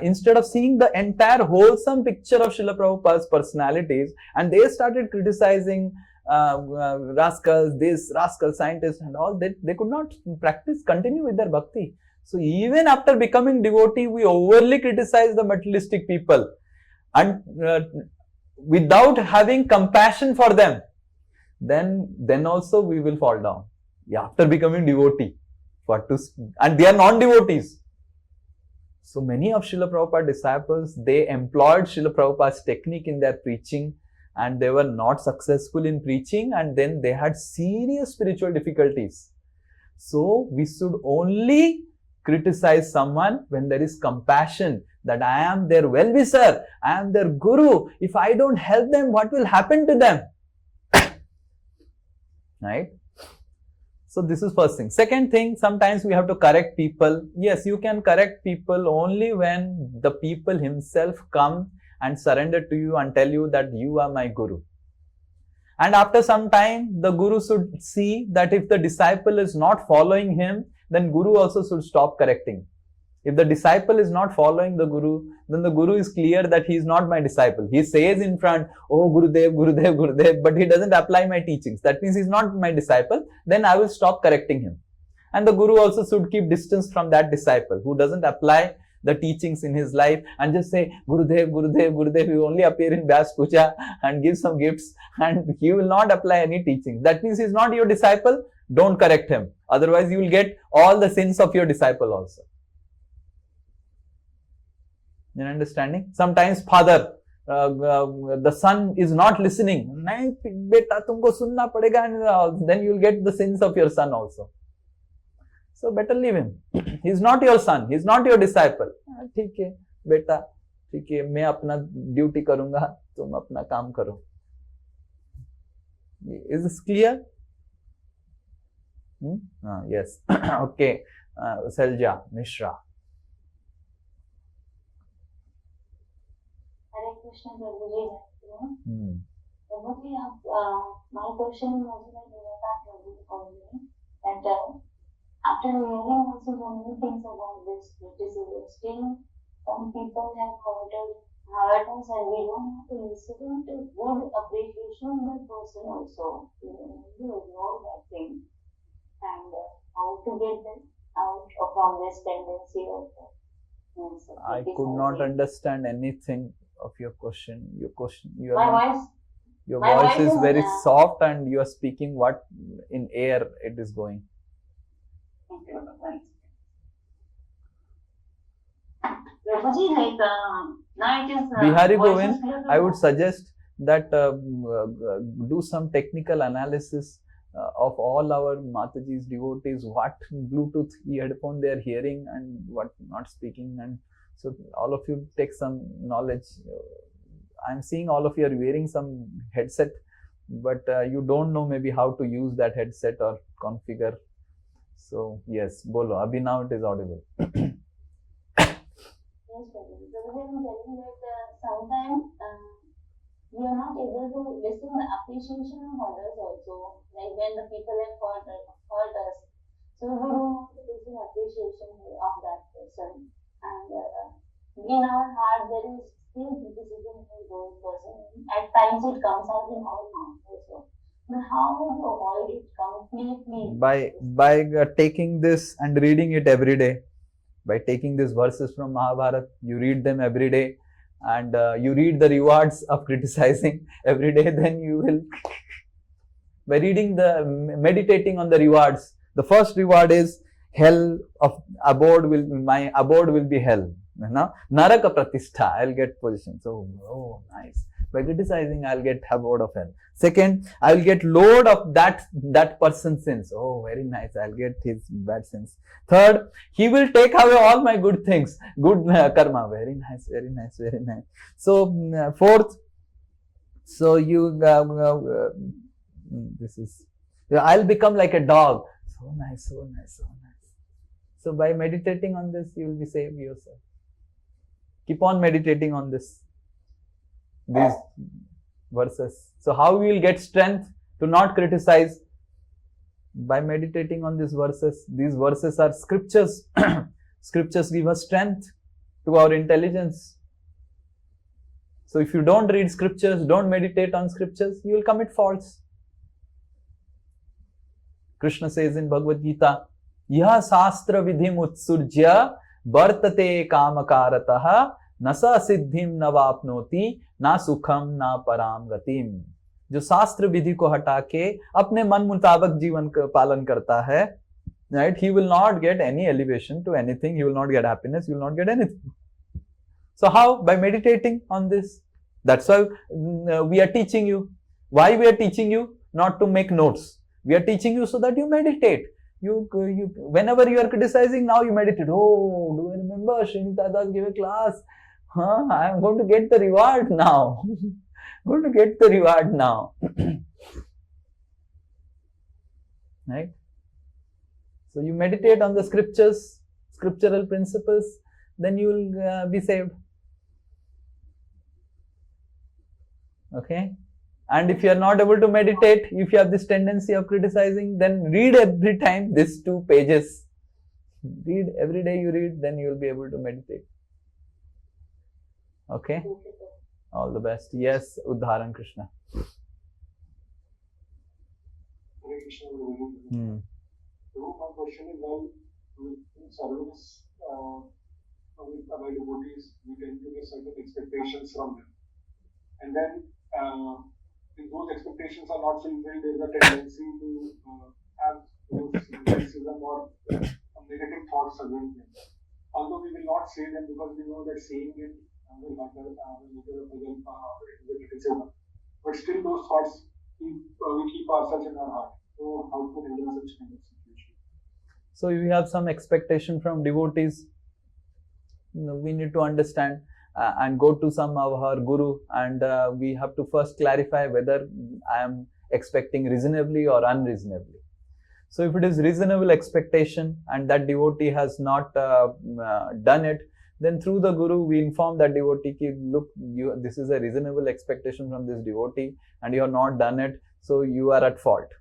Instead of seeing the entire wholesome picture of Srila Prabhupada's personalities, and they started criticizing rascals, this rascal scientists and all, they could not continue with their bhakti. So even after becoming devotee, we overly criticize the materialistic people, and without having compassion for them, then also we will fall down. Yeah, after becoming devotee, and they are non-devotees. So many of Srila Prabhupada's disciples, they employed Srila Prabhupada's technique in their preaching, and they were not successful in preaching, and then they had serious spiritual difficulties. So we should only criticize someone when there is compassion, that I am their well-wisher, I am their guru. If I don't help them, what will happen to them? Right? So this is first thing. Second thing, sometimes we have to correct people. Yes, you can correct people only when the people himself come and surrender to you and tell you that you are my guru. And after some time, the guru should see that if the disciple is not following him, then guru also should stop correcting. If the disciple is not following the guru, then the guru is clear that he is not my disciple. He says in front, oh Gurudev, Gurudev, Gurudev, but he doesn't apply my teachings. That means he is not my disciple. Then I will stop correcting him. And the guru also should keep distance from that disciple who doesn't apply the teachings in his life and just say, Gurudev, Gurudev, Gurudev, you only appear in Vyas Puja and give some gifts and he will not apply any teaching. That means he is not your disciple. Don't correct him. Otherwise you will get all the sins of your disciple also. You understanding? Sometimes father, the son is not listening. Nahi beta, tumko sunna padega, and then you will get the sins of your son also. So better leave him. He is not your son. He is not your disciple. ठीक है बेटा, ठीक है मैं अपना duty करूंगा, तुम अपना काम करो. Is this clear? Yes. Okay. Selja Mishra. Hare Krishna, Prabhuji. Prabhuji, my question was that after hearing also so many things about this criticism, still some people have hurt us and we don't have to listen to good appreciation of the person also. We ignore that thing and how to get them out from this tendency of I could not understand anything of your question. Your voice is very soft and you are speaking what in air it is going. Bihari Govind, I would suggest that do some technical analysis of all our Mataji's devotees, what Bluetooth headphone they are hearing and what not speaking, and so all of you take some knowledge. I'm seeing all of you are wearing some headset, but you don't know maybe how to use that headset or configure. So yes, bolo. Abhi now it is audible. Yes, Prabhuji. Prabhuji, I'm telling that sometimes we are not able to listen the appreciation of others also. Like when the people have hurt us, so we don't want to listen appreciation of that person. And in our heart, there is still criticism for those person. At times, it comes out in our mouth also. But how to avoid it completely? By taking this and reading it every day. By taking these verses from Mahabharata, you read them every day, and you read the rewards of criticizing every day, then you will, by reading meditating on the rewards, the first reward is hell of my abode will be hell. Naraka pratishtha, I'll get position. So, oh, nice. By criticizing, I'll get abode of hell. Second, I will get load of that person's sins. Oh, very nice. I'll get his bad sins. Third, he will take away all my good things, good karma. Very nice, very nice, very nice. So fourth, so you this is, I'll become like a dog. So nice, so nice, so nice. So by meditating on this, you will be saved yourself. Keep on meditating on these verses. So how we will get strength to not criticize? By meditating on these verses. These verses are scriptures. Scriptures give us strength to our intelligence. So if you don't read scriptures, don't meditate on scriptures, you will commit faults. Krishna says in Bhagavad Gita, Yaha Sastra Vidhim Utsurjya Vartate Kamakaratah Nasa Siddhim Navapnoti Na Sukham Na Param Gatim. जो शास्त्र विधि को हटा के अपने मन मुताबिक जीवन का पालन करता है, right? He will not get any elevation to anything. He will not get happiness. He will not get anything. So how? By meditating on this. That's why we are teaching you. Why we are teaching you? Not to make notes. We are teaching you so that you meditate. You whenever you are criticizing, now you meditate. Oh, do you remember Sri Nitai gave a class? I am going to get the reward now. Going to get the reward now. Right? So you meditate on the scriptures, scriptural principles, then you will be saved. Okay? And if you are not able to meditate, if you have this tendency of criticizing, then read every time these 2 pages. Read every day you read, then you will be able to meditate. Okay? All the best. Yes, Udharan Krishna. Hare Krishna. So my question is, while in service with other devotees, we tend to get certain expectations from them. And then if those expectations are not fulfilled, there is a tendency to have those criticism or negative thoughts against them. Although we will not say them because we know that saying it will not criticism. But still those thoughts we keep ourselves in our heart. So how to handle such kind of situation? So if we have some expectation from devotees, we need to understand and go to some of our guru, and we have to first clarify whether I am expecting reasonably or unreasonably. So if it is reasonable expectation and that devotee has not done it, then through the guru we inform that devotee, look, this is a reasonable expectation from this devotee and you have not done it, so you are at fault.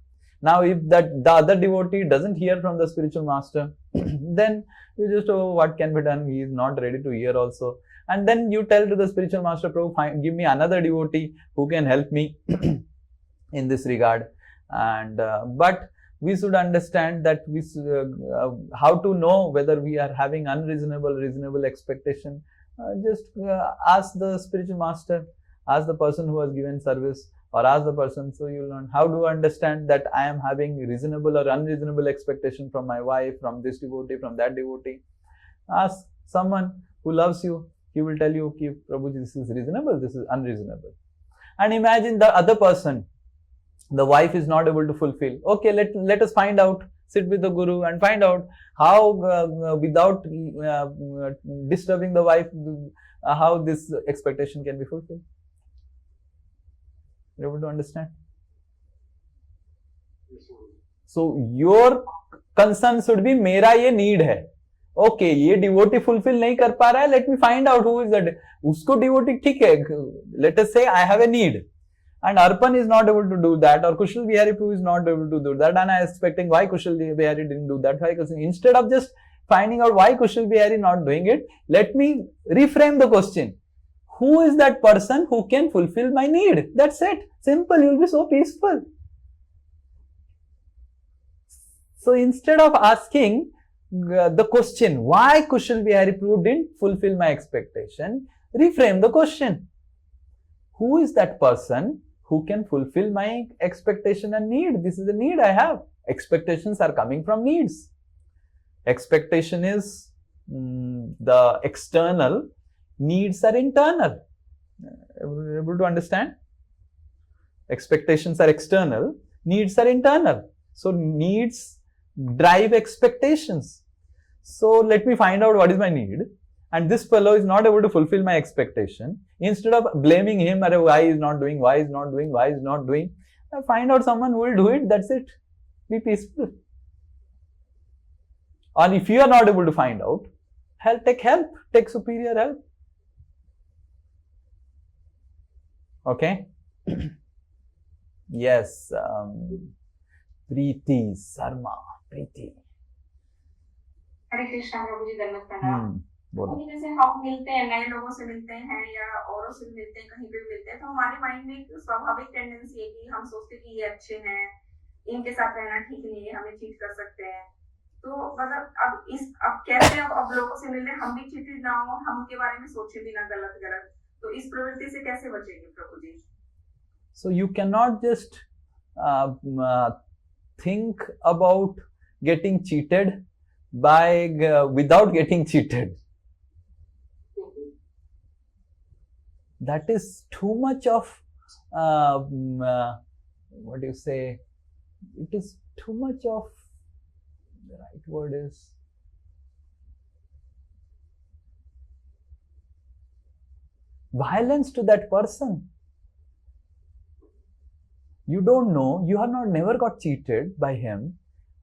Now if the other devotee doesn't hear from the spiritual master, then you just, oh, what can be done? He is not ready to hear also. And then you tell to the spiritual master, Prabhu, give me another devotee who can help me in this regard. And but we should understand that how to know whether we are having reasonable expectation. Just ask the spiritual master, ask the person who has given service, or ask the person. So you will learn how do I understand that I am having reasonable or unreasonable expectation from my wife, from this devotee, from that devotee. Ask someone who loves you. He will tell you, okay, Prabhuji, this is reasonable, this is unreasonable. And imagine the other person, the wife is not able to fulfill. Okay, let us find out, sit with the guru and find out how, without disturbing the wife, how this expectation can be fulfilled. You're able to understand? So your concern should be, मेरा ये need है. Okay, ये devotee fulfill नहीं कर पा रहा है, let me find out who is that. उसको devotee ठीक है, let us say I have a need and Arpan is not able to do that, or Kushal Bihari Prabhu is not able to do that, and I am expecting why Kushal Bihari didn't do that. Instead of just finding out why Kushal Bihari not doing it, let me reframe the question. Who is that person who can fulfill my need? That's it. Simple. You will be so peaceful. So instead of asking the question, why Kushal Bihari Prabhu didn't fulfill my expectation, reframe the question. Who is that person who can fulfill my expectation and need? This is the need I have. Expectations are coming from needs. Expectation is the external, needs are internal. Able to understand? Expectations are external, needs are internal. So needs drive expectations. So let me find out what is my need, and this fellow is not able to fulfill my expectation. Instead of blaming him, why he is not doing, why is not doing, why is not doing, I find out someone who will do it. That's it. Be peaceful. Or if you are not able to find out, help, take superior help. Okay. Yes. Preeti Sarma. Preeti. हरे कृष्णा प्रभु जी, दंडवत प्रणाम। बोलो। अभी जैसे हम मिलते हैं, नए लोगों से मिलते हैं या औरों से मिलते हैं, कहीं पे भी मिलते हैं, तो हमारे माइंड में एक स्वाभाविक टेंडेंसी है कि हम सोचते हैं कि ये अच्छे हैं, इनके साथ रहना ठीक नहीं है, हमें चीट कर सकते हैं। तो मतलब अब कैसे अब लोगों से मिल रहे, हम भी चीटित ना हो, हम उनके बारे में सोचे भी ना गलत, तो इस प्रवृत्ति से कैसे बचेंगे प्रभु जी? So you cannot just think about getting cheated by without getting cheated. That is too much of what do you say? It is too much of, the right word is, violence to that person. You don't know, you have never got cheated by him,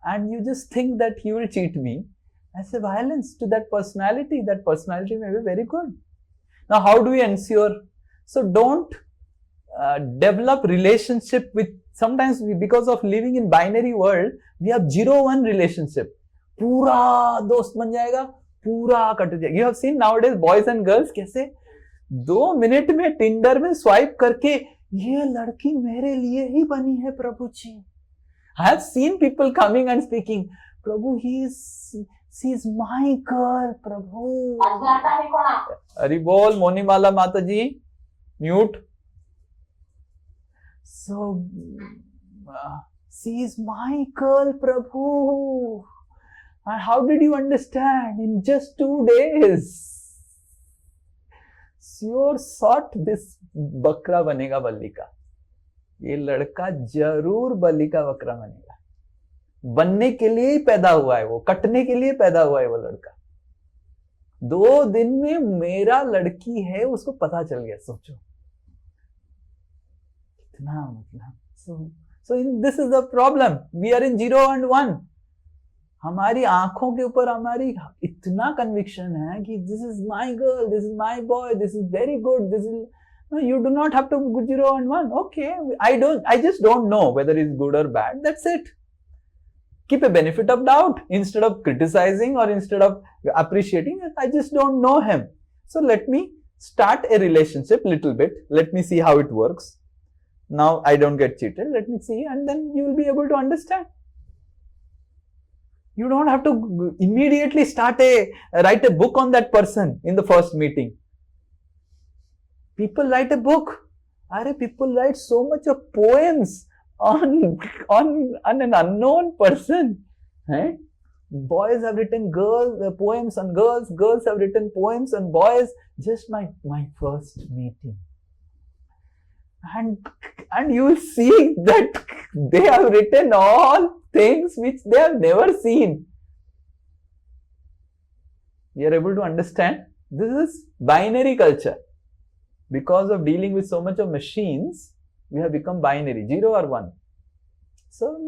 and you just think that he will cheat me. As a violence to that personality. That personality may be very good. Now, how do we ensure? So don't develop relationship with, sometimes because of living in binary world, we have 0-1 relationship. पूरा दोस्त बन जाएगा, पूरा cut जाएगा. You have seen nowadays boys and girls कैसे 2 minute में Tinder में swipe करके, ये लड़की मेरे लिए ही बनी है प्रभु जी. I have seen people coming and speaking, Prabhu, she is my girl, Prabhu. Hari bol, Monimala Mataji, mute. So, she is my girl, Prabhu. And how did you understand? In just 2 days. Sure shot this बकरा बनेगा बल्ली का. ये लड़का जरूर बलि का बकरा बनेगा. बनने के लिए ही पैदा हुआ है वो, कटने के लिए पैदा हुआ है वो लड़का. 2 दिन में मेरा लड़की है उसको पता चल गया. सोचो कितना मतलब. So this is the problem. We are in 0 and 1. हमारी आंखों के ऊपर हमारी इतना कन्विक्शन है कि this is my girl, this is my boy, this is very good, this is. No, you do not have to go 0 and 1. Okay, I just don't know whether it's good or bad. That's it. Keep a benefit of doubt instead of criticizing or instead of appreciating. I just don't know him. So let me start a relationship little bit. Let me see how it works. Now I don't get cheated. Let me see, and then you will be able to understand. You don't have to immediately write a book on that person in the first meeting. People write a book. People write so much of poems on an unknown person. Right? Boys have written poems on girls. Girls have written poems on boys. Just my first meeting. And you will see that they have written all things which they have never seen. You are able to understand? This is binary culture. Because of dealing with so much of machines, we have become binary, 0 or 1. So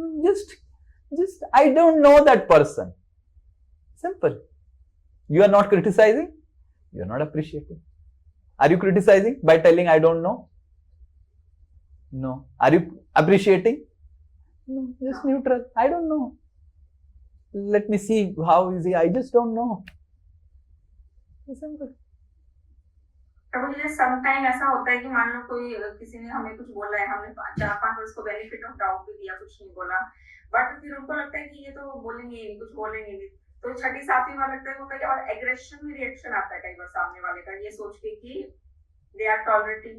just I don't know that person. Simple. You are not criticizing, you are not appreciating. Are you criticizing by telling I don't know? No. Are you appreciating? No, just neutral. I don't know. Let me see how is he. I just don't know. Simple. Prabhu ji sometime ऐसा होता है कि मान लो कोई किसी ने हमें कुछ बोला है, हमने 4-5 वर्ष को बेनिफिट ऑफ डाउट भी दिया, कुछ नहीं बोला, बट फिर उनको लगता है कि ये तो बोलेंगे ही नहीं, कुछ बोलेंगे नहीं, तो 6ठी-7वीं बार लगता है वो कई बार एग्रेशन में रिएक्शन आता है कई बार सामने वाले का, ये सोच के कि दे आर टॉलरेटिंग,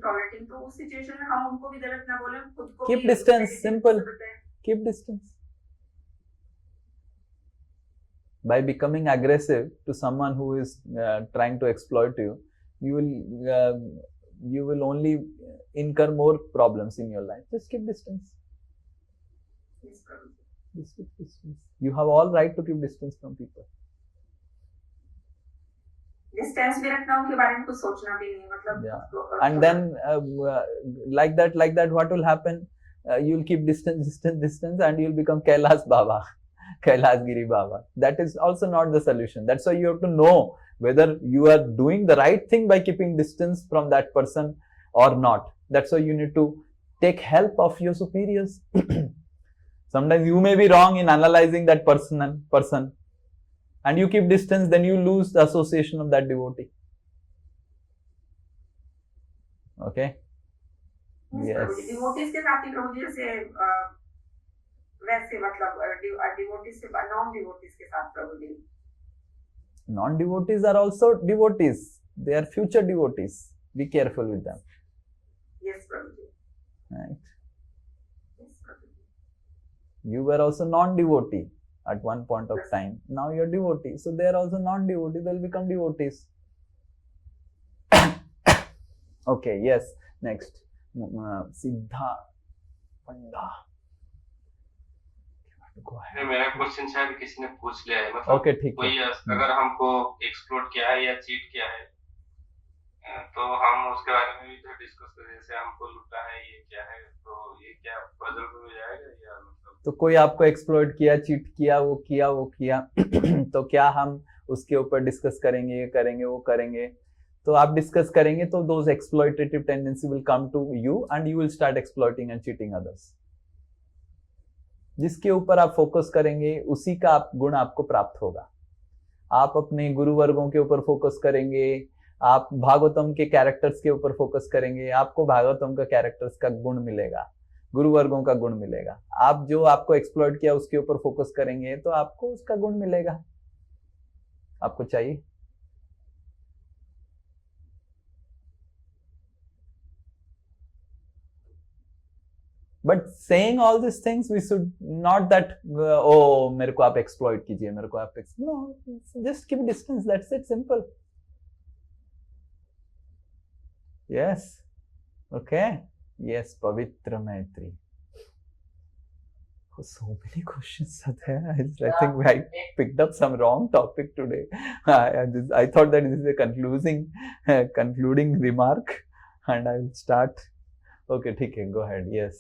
तो उस सिचुएशन में हम उनको भी गलत ना बोले, खुद को keep distance. Simple. Keep distance. By becoming aggressive to someone who is trying to exploit you, you will only incur more problems in your life. Just keep distance. Just keep distance. You have all right to keep distance from people. Distance भी रखना, उनके बारे में कुछ सोचना भी नहीं, मतलब yeah. And then like that what will happen? You'll keep distance and you'll become Kailas Baba, Kailas Giri Baba. That is also not the solution. That's why you have to know whether you are doing the right thing by keeping distance from that person or not. That's why you need to take help of your superiors. Sometimes you may be wrong in analyzing that person and you keep distance, then you lose the association of that devotee. Okay? Yes. Devotees के साथ ही प्रभु जी जैसे वैसे मतलब devotees से non devotees के साथ प्रभु जी. Non-devotees are also devotees. They are future devotees. Be careful with them. Yes, Prabhuji. Right. Yes, Prabhuji. You were also non-devotee at one point of time. Now you are devotee. So they are also non-devotee. They will become devotees. Okay, yes. Next. Siddha Panda. मेरा question शायद किसी ने पूछ लिया है, मतलब okay, ठीक कोई अगर हमको एक्सप्लोर किया है या चीट किया है तो हम उसके बारे में भी तो डिस्कस करें, जैसे हमको लूटा है ये क्या है, तो ये क्या पजल में हो जाएगा या मतलब. तो कोई आपको एक्सप्लॉइट किया, चीट किया, वो किया तो क्या हम उसके ऊपर डिस्कस करेंगे, ये करेंगे, वो करेंगे? तो आप डिस्कस करेंगे तो those exploitative tendency will come to you and you will start exploiting and cheating others. जिसके ऊपर आप फोकस करेंगे उसी का गुण आपको प्राप्त होगा. आप अपने गुरु वर्गों के ऊपर फोकस करेंगे, आप भागवतम के कैरेक्टर्स के ऊपर फोकस करेंगे, आपको भागवतम का कैरेक्टर्स का गुण मिलेगा, गुरु वर्गों का गुण मिलेगा. आप जो आपको एक्सप्लॉइट किया उसके ऊपर फोकस करेंगे तो आपको उसका गुण मिलेगा. आपको चाहिए. But saying all these things, we should not that oh मेरे को आप exploit कीजिए, मेरे को आप no, just keep distance. That's it, simple. Yes. Okay. Yes, Pavitra Maitri. Oh, so many questions are there. I think I picked up some wrong topic today. I thought that this is a concluding remark, and I will start. Okay, ठीक है, go ahead. Yes,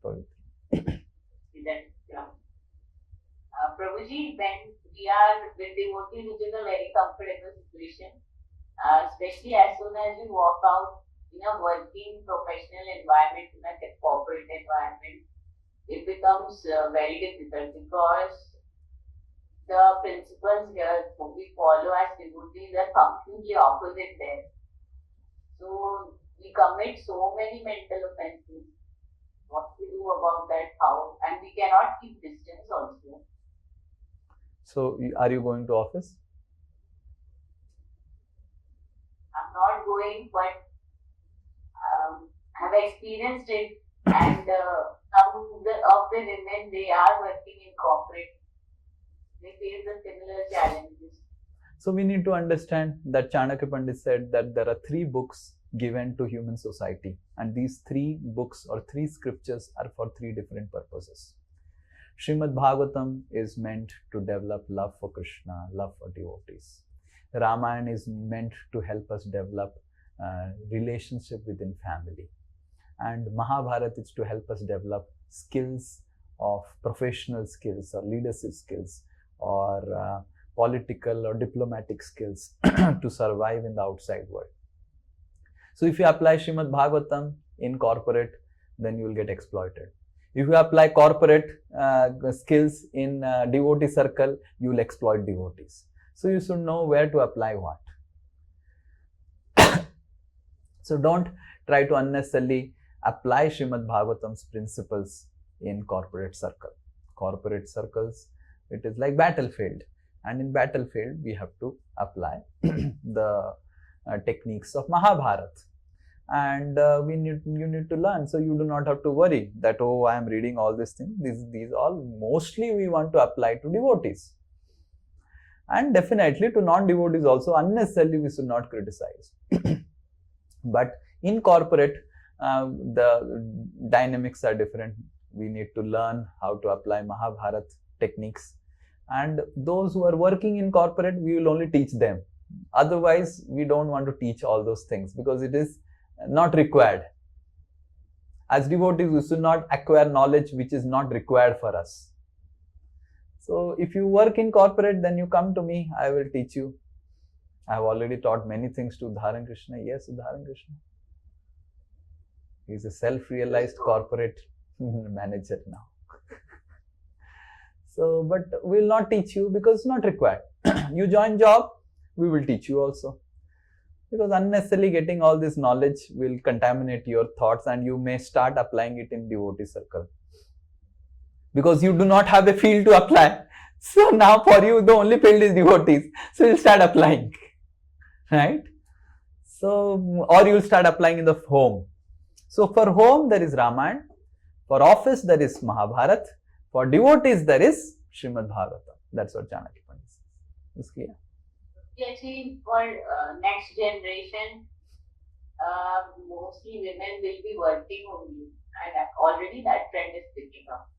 Pavitra. Prabhuji, when we are with devotees, which is a very comfortable situation, especially as soon as we walk out in a working professional environment, in a corporate environment, it becomes very difficult because the principles here we follow as devotees are completely opposite there. So we commit so many mental offenses. What to do about that? How? And we cannot keep distance also. So, are you going to office? I'm not going, but have experienced it. And some of the women, they are working in corporate. They face the similar challenges. So, we need to understand that Chanakya Pandit said that there are 3 books given to human society, and these 3 books or 3 scriptures are for 3 different purposes. Srimad Bhagavatam is meant to develop love for Krishna, love for devotees. Ramayana is meant to help us develop relationship within family, and Mahabharata is to help us develop skills of professional skills or leadership skills or political or diplomatic skills to survive in the outside world. So if you apply Srimad Bhagavatam in corporate, then you will get exploited. If you apply corporate skills in devotee circle, you will exploit devotees. So you should know where to apply what. So don't try to unnecessarily apply Srimad Bhagavatam's principles in corporate circle. Corporate circles, it is like battlefield, and in battlefield we have to apply the techniques of Mahabharata, and you need to learn. So you do not have to worry that, oh, I am reading all these things. These all mostly we want to apply to devotees, and definitely to non-devotees also. Unnecessarily we should not criticize. But in corporate, the dynamics are different. We need to learn how to apply Mahabharata techniques, and those who are working in corporate, we will only teach them. Otherwise, we don't want to teach all those things because it is not required. As devotees, we should not acquire knowledge which is not required for us. So if you work in corporate, then you come to me, I will teach you. I have already taught many things to Udharan Krishna. Yes, Udharan Krishna. He is a self-realized corporate manager now. So, but we will not teach you because it's not required. You join job, we will teach you also. Because unnecessarily getting all this knowledge will contaminate your thoughts, and you may start applying it in devotee circle. Because you do not have a field to apply. So now for you, the only field is devotees. So you'll start applying. Right? So, or you'll start applying in the home. So for home, there is Ramayana. For office, there is Mahabharata. For devotees, there is Srimad Bhagavatam. That's what Janaki Pandit says. Is clear? Actually, for next generation, mostly women will be working only, and already that trend is picking up.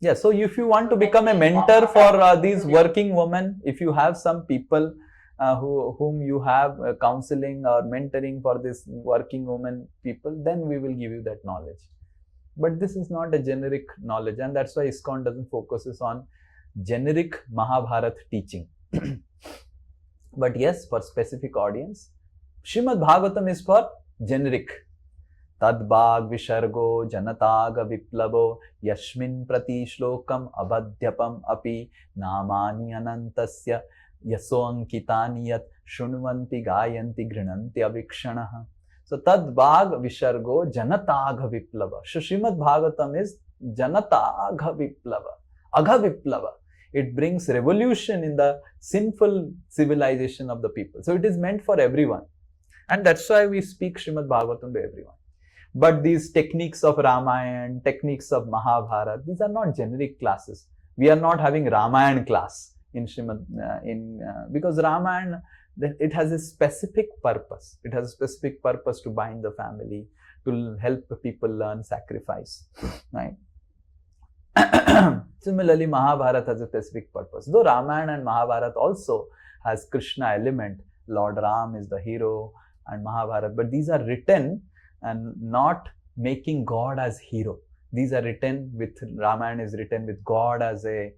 Yeah, so if you want to become a mentor for these working women, if you have some people whom you have counseling or mentoring for this working women people, then we will give you that knowledge. But this is not a generic knowledge, and that's why ISKCON doesn't focuses on generic Mahabharata teaching. But yes, for specific audience, Srimad Bhagavatam is for generic. Tadbhag vishargo janataga viplavo yashmin prati shlokam abadhyapam api namani anantasya yasoankitani yat shunvanti gayanti grinanti avikshanaha. So Tadbhag vishargo janataga viplava. So Srimad Bhagavatam is janataga viplava, agha viplava. It brings revolution in the sinful civilization of the people. So it is meant for everyone. And that's why we speak Srimad Bhagavatam to everyone. But these techniques of Ramayana, techniques of Mahabharata, these are not generic classes. We are not having Ramayana class in Srimad, because Ramayana, it has a specific purpose. It has a specific purpose to bind the family, to help people learn sacrifice, right? Similarly, Mahabharata has a specific purpose. Though Ramayana and Mahabharata also has Krishna element, Lord Ram is the hero and Mahabharata, but these are written and not making God as hero. These are written with, Ramayana is written with God as a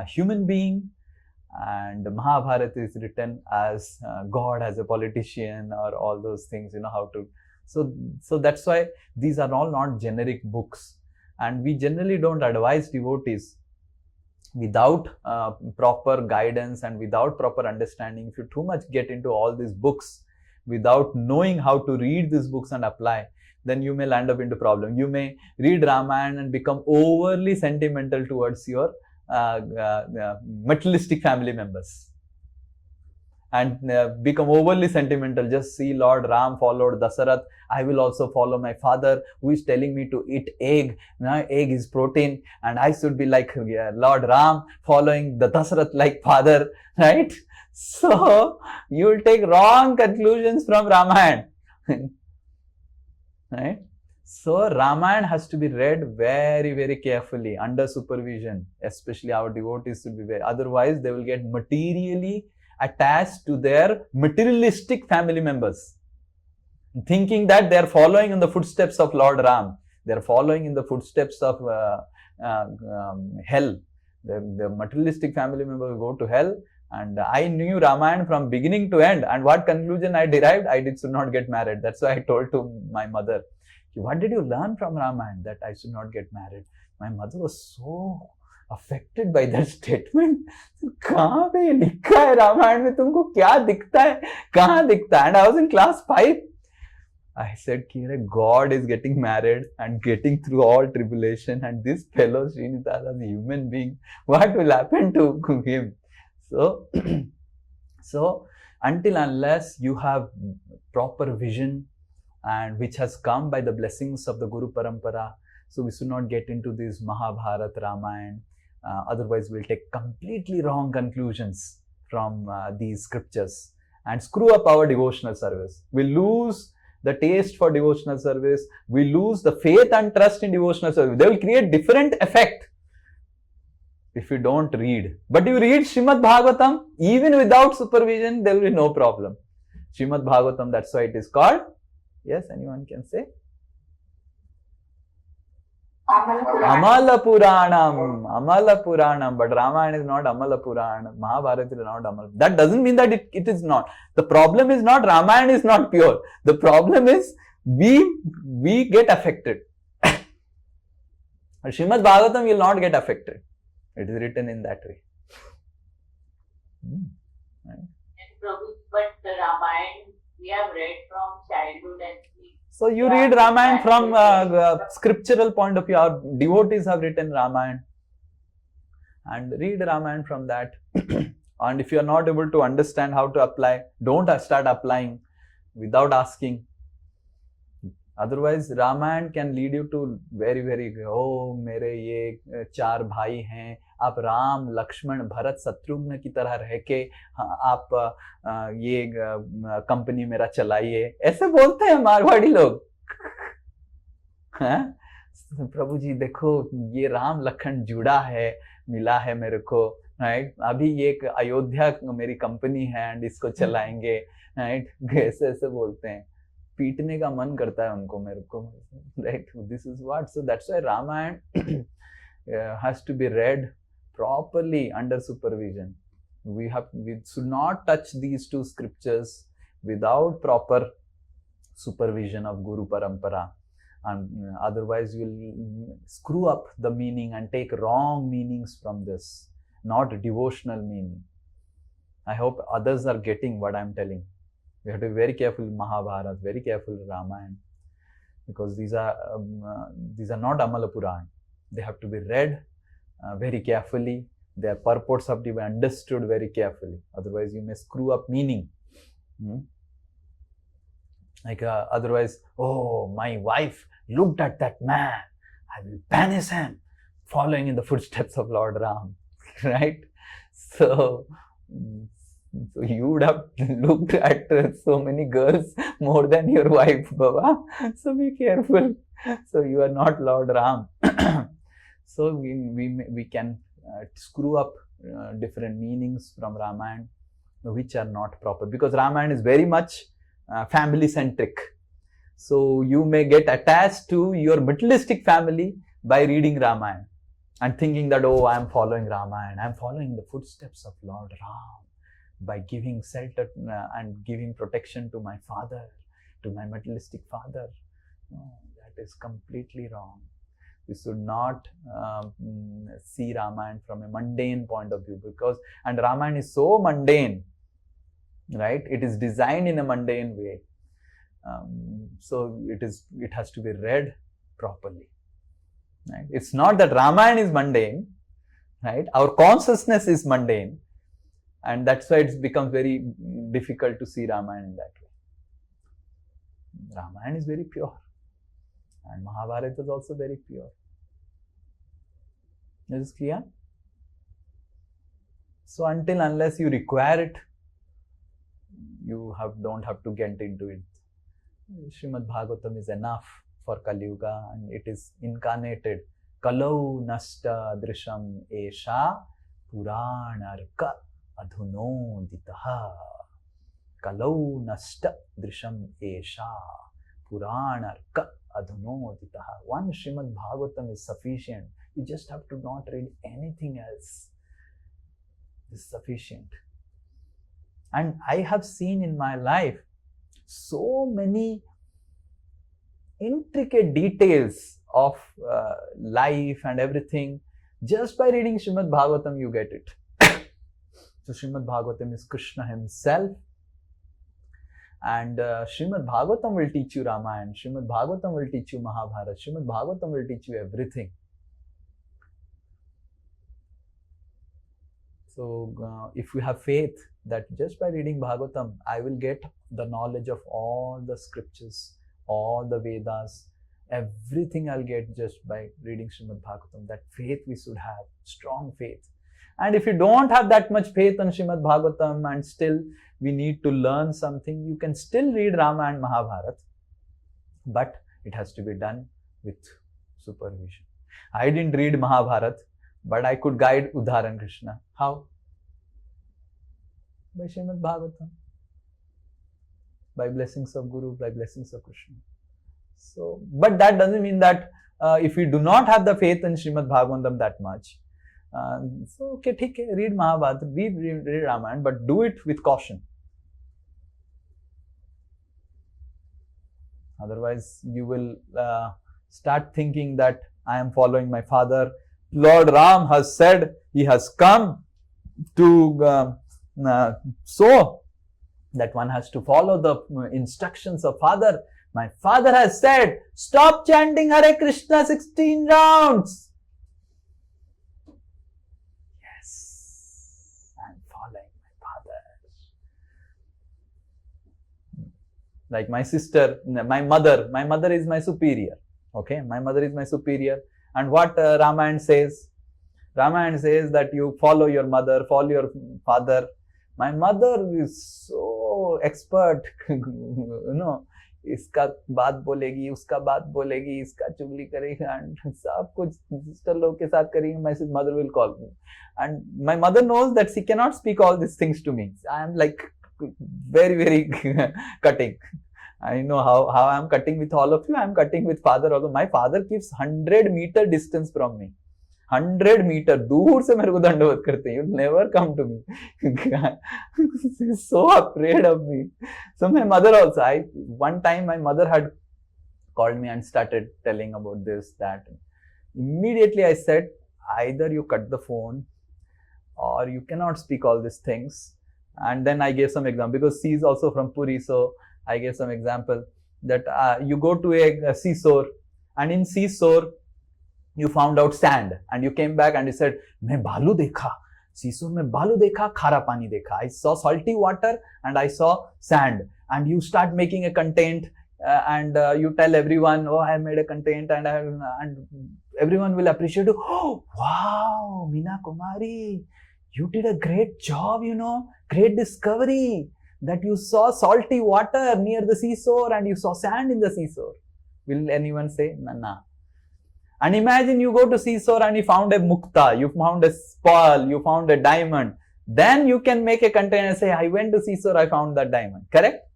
human being, and Mahabharata is written as God as a politician, or all those things, how to. So that's why these are all not generic books. And we generally don't advise devotees without proper guidance and without proper understanding. If you too much get into all these books without knowing how to read these books and apply, then you may land up into problem. You may read Ramayana and become overly sentimental towards your materialistic family members. And become overly sentimental. Just see Lord Ram followed Dasarath. I will also follow my father who is telling me to eat egg. Now, egg is protein, and I should be like Lord Ram following the Dasarath like father, right? So you will take wrong conclusions from Ramayana, right? So Ramayana has to be read very, very carefully under supervision. Especially our devotees should be very. Otherwise, they will get materially attached to their materialistic family members, thinking that they are following in the footsteps of Lord Ram. They are following in the footsteps of hell. The materialistic family members go to hell, And I knew Ramayana from beginning to end. And what conclusion I derived? I should not get married. That's why I told to my mother, what did you learn from Ramayana? That I should not get married. My mother was so affected by that statement. कहाँ पे ये लिखा है रामायण में, तुमको क्या दिखता है, कहाँ दिखता है? And I was in class 5. I said, God is getting married and getting through all tribulation, and this fellow Sri Nitai as a human being, what will happen to him? So, so until unless you have proper vision, and which has come by the blessings of the Guru Parampara, so we should not get into this Mahabharata, Ramayana. Otherwise, we'll take completely wrong conclusions from these scriptures and screw up our devotional service. We lose the taste for devotional service. We lose the faith and trust in devotional service. They will create different effect if you don't read. But you read Srimad Bhagavatam, even without supervision, there will be no problem. Srimad Bhagavatam, that's why it is called. Yes, anyone can say? Amala Puranam, but Ramayana is not Amala Puranam, Mahabharata is not Amala. That doesn't mean that it is not. The problem is not Ramayana is not pure. The problem is we get affected. Srimad Bhagavatam will not get affected. It is written in that way. Right. But the Ramayana we have read from childhood and so you read Ramayana from scriptural point of view. Our devotees have written Ramayana, and read Ramayana from that. And if you are not able to understand how to apply, don't start applying without asking. Otherwise, Ramayana can lead you to very, oh, मेरे ये 4 भाई हैं, आप राम, लक्ष्मण, भरत, शत्रुघ्न की तरह रह के आप ये कंपनी मेरा चलाइए, ऐसे बोलते हैं मारवाड़ी लोग. प्रभु जी देखो ये राम लखन जुड़ा है, मिला है मेरे को, राइट? अभी ये अयोध्या मेरी कंपनी है एंड इसको चलाएंगे, राइट? ऐसे ऐसे बोलते हैं. पीटने का मन करता है उनको, मेरे को, right? This is what. So that's why Ramayan has to be read properly under supervision. We should not touch these 2 scriptures without proper supervision of Guru Parampara, and otherwise you will screw up the meaning and take wrong meanings from this, not devotional meaning. I hope others are getting what I am telling. We have to be very careful in Mahabharata, very careful in Ramayana, because these are not Amala Puran. They have to be read very carefully. Their purports have to be understood very carefully. Otherwise, you may screw up meaning. Like otherwise, oh, my wife looked at that man, I will banish him, following in the footsteps of Lord Ram, right? So you would have looked at so many girls more than your wife, Baba. So be careful. So you are not Lord Ram. So we can screw up different meanings from Ramayana, which are not proper, because Ramayana is very much family centric. So you may get attached to your materialistic family by reading Ramayana and thinking that, oh, I am following Ramayana, I am following the footsteps of Lord Ram by giving shelter and giving protection to my father, to my materialistic father. No, that is completely wrong. We should not see Ramayana from a mundane point of view, and Ramayana is so mundane, right? It is designed in a mundane way. So it has to be read properly, right? It's not that Ramayana is mundane, right? Our consciousness is mundane, and that's why it becomes very difficult to see Ramayana in that way. Ramayana is very pure. And Mahabharata is also very pure. Is this clear? So until unless you require it, you don't have to get into it. Srimad Bhagavatam is enough for Kali Yuga, and it is incarnated. Kalau nasta drisham esha puranarka adhunoditaha. Kalau nasta drisham esha puranarka adhunoditaha. One Srimad Bhagavatam is sufficient. You just have to not read anything else. This is sufficient. And I have seen in my life so many intricate details of life and everything. Just by reading Srimad Bhagavatam, you get it. So Srimad Bhagavatam is Krishna himself. And Srimad Bhagavatam will teach you Ramayana. Srimad Bhagavatam will teach you Mahabharata. Srimad Bhagavatam will teach you everything. So if we have faith that just by reading Bhagavatam, I will get the knowledge of all the scriptures, all the Vedas, everything I'll get just by reading Srimad Bhagavatam. That faith we should have, strong faith. And if you don't have that much faith on Srimad Bhagavatam and still we need to learn something, you can still read Rama and Mahabharata, but it has to be done with supervision. I didn't read Mahabharata, but I could guide Udharan Krishna. How? By Srimad Bhagavatam. By blessings of Guru, by blessings of Krishna. So, but that doesn't mean that if we do not have the faith in Srimad Bhagavatam that much, so okay, read Mahabharata, read Ramayana, but do it with caution. Otherwise, you will start thinking that I am following my father. Lord Ram has said he has come to so that one has to follow the instructions of father. My father has said, stop chanting Hare Krishna 16 rounds. Yes, I am following my father. Like my sister, my mother is my superior. Okay, my mother is my superior. And what Ramayana says? Ramayana says that you follow your mother, follow your father. My mother is so expert, you know, इसका बात बोलेगी, उसका बात बोलेगी, इसका चुगली करेगी, and सब कुछ sister लोग के साथ करेगी. My mother will call me, and my mother knows that she cannot speak all these things to me. I am like very cutting. I know how I am cutting with all of you. I am cutting with father also. My father keeps 100-meter distance from me. 100 meter दूर से मेरे को दंडवत करते हैं. You never come to me. She's so afraid of me. So my mother also. One time my mother had called me and started telling about this, that. Immediately I said, either you cut the phone or you cannot speak all these things. And then I gave some example because she is also from Puri. So I gave some example that you go to a seashore, and in seashore you found out sand, and you came back and you said, मैं बालू देखा, seashore में बालू देखा, खारा पानी देखा. I saw salty water and I saw sand. And you start making a content and you tell everyone, oh, I made a content, and everyone will appreciate you. Oh, wow, Meena Kumari, you did a great job, you know, great discovery that you saw salty water near the seashore and you saw sand in the seashore. Will anyone say, nah. And imagine you go to seashore and you found a mukta, you found a pearl, you found a diamond. Then you can make a content and say, I went to seashore, I found that diamond. Correct?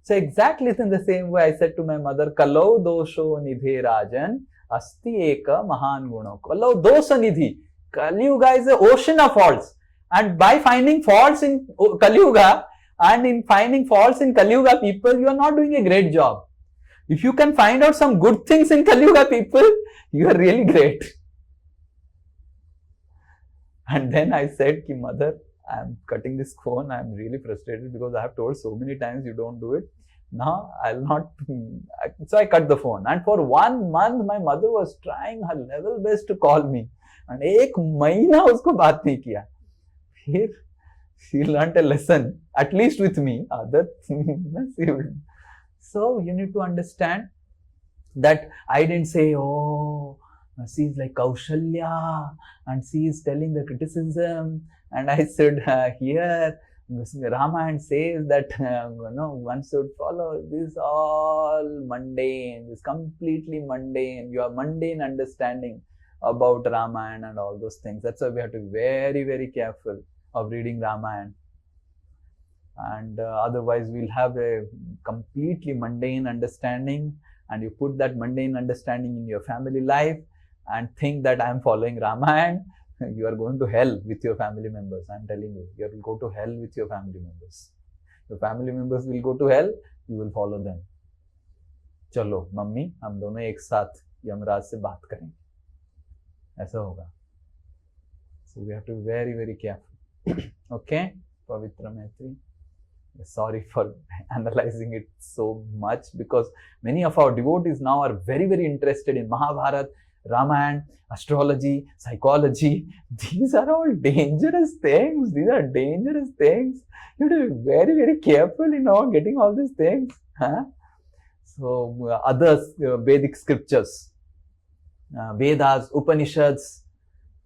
So exactly in the same way I said to my mother, Kalau dosho nidhe rajan, asti eka mahan guno. Kalau dosho nidhi. Kali Yuga is an ocean of faults. And by finding faults in Kali Yuga and in finding faults in Kali Yuga people, you are not doing a great job. If you can find out some good things in Kali Yuga people, you are really great. And then I said, Ki mother, I am cutting this phone. I am really frustrated because I have told so many times you don't do it. Now I'll not. So I cut the phone. And for 1 month, my mother was trying her level best to call me. And 1 महीना उसको बात नहीं किया. फिर she learnt a lesson, at least with me. Other so you need to understand that I didn't say, oh, she is like Kaushalya and she is telling the criticism. And I said, here, Ramayana says that one should follow this all mundane, this completely mundane, your mundane understanding about Ramayana and all those things. That's why we have to be very, very careful of reading Ramayana. And otherwise we'll have a completely mundane understanding, and you put that mundane understanding in your family life and think that I am following Ramayana. You are going to hell with your family members. I am telling you, you will go to hell with your family members. Your family members will go to hell, you will follow them. चलो mummy हम दोनों एक साथ यमराज से बात करेंगे, ऐसा होगा. So we have to be very, very careful. Okay, Pavitra Maitri. Sorry for analyzing it so much, because many of our devotees now are very, very interested in Mahabharata, Ramayana, astrology, psychology. These are all dangerous things. These are dangerous things. You have to be very, very careful, getting all these things. Huh? So, others, Vedic scriptures, Vedas, Upanishads.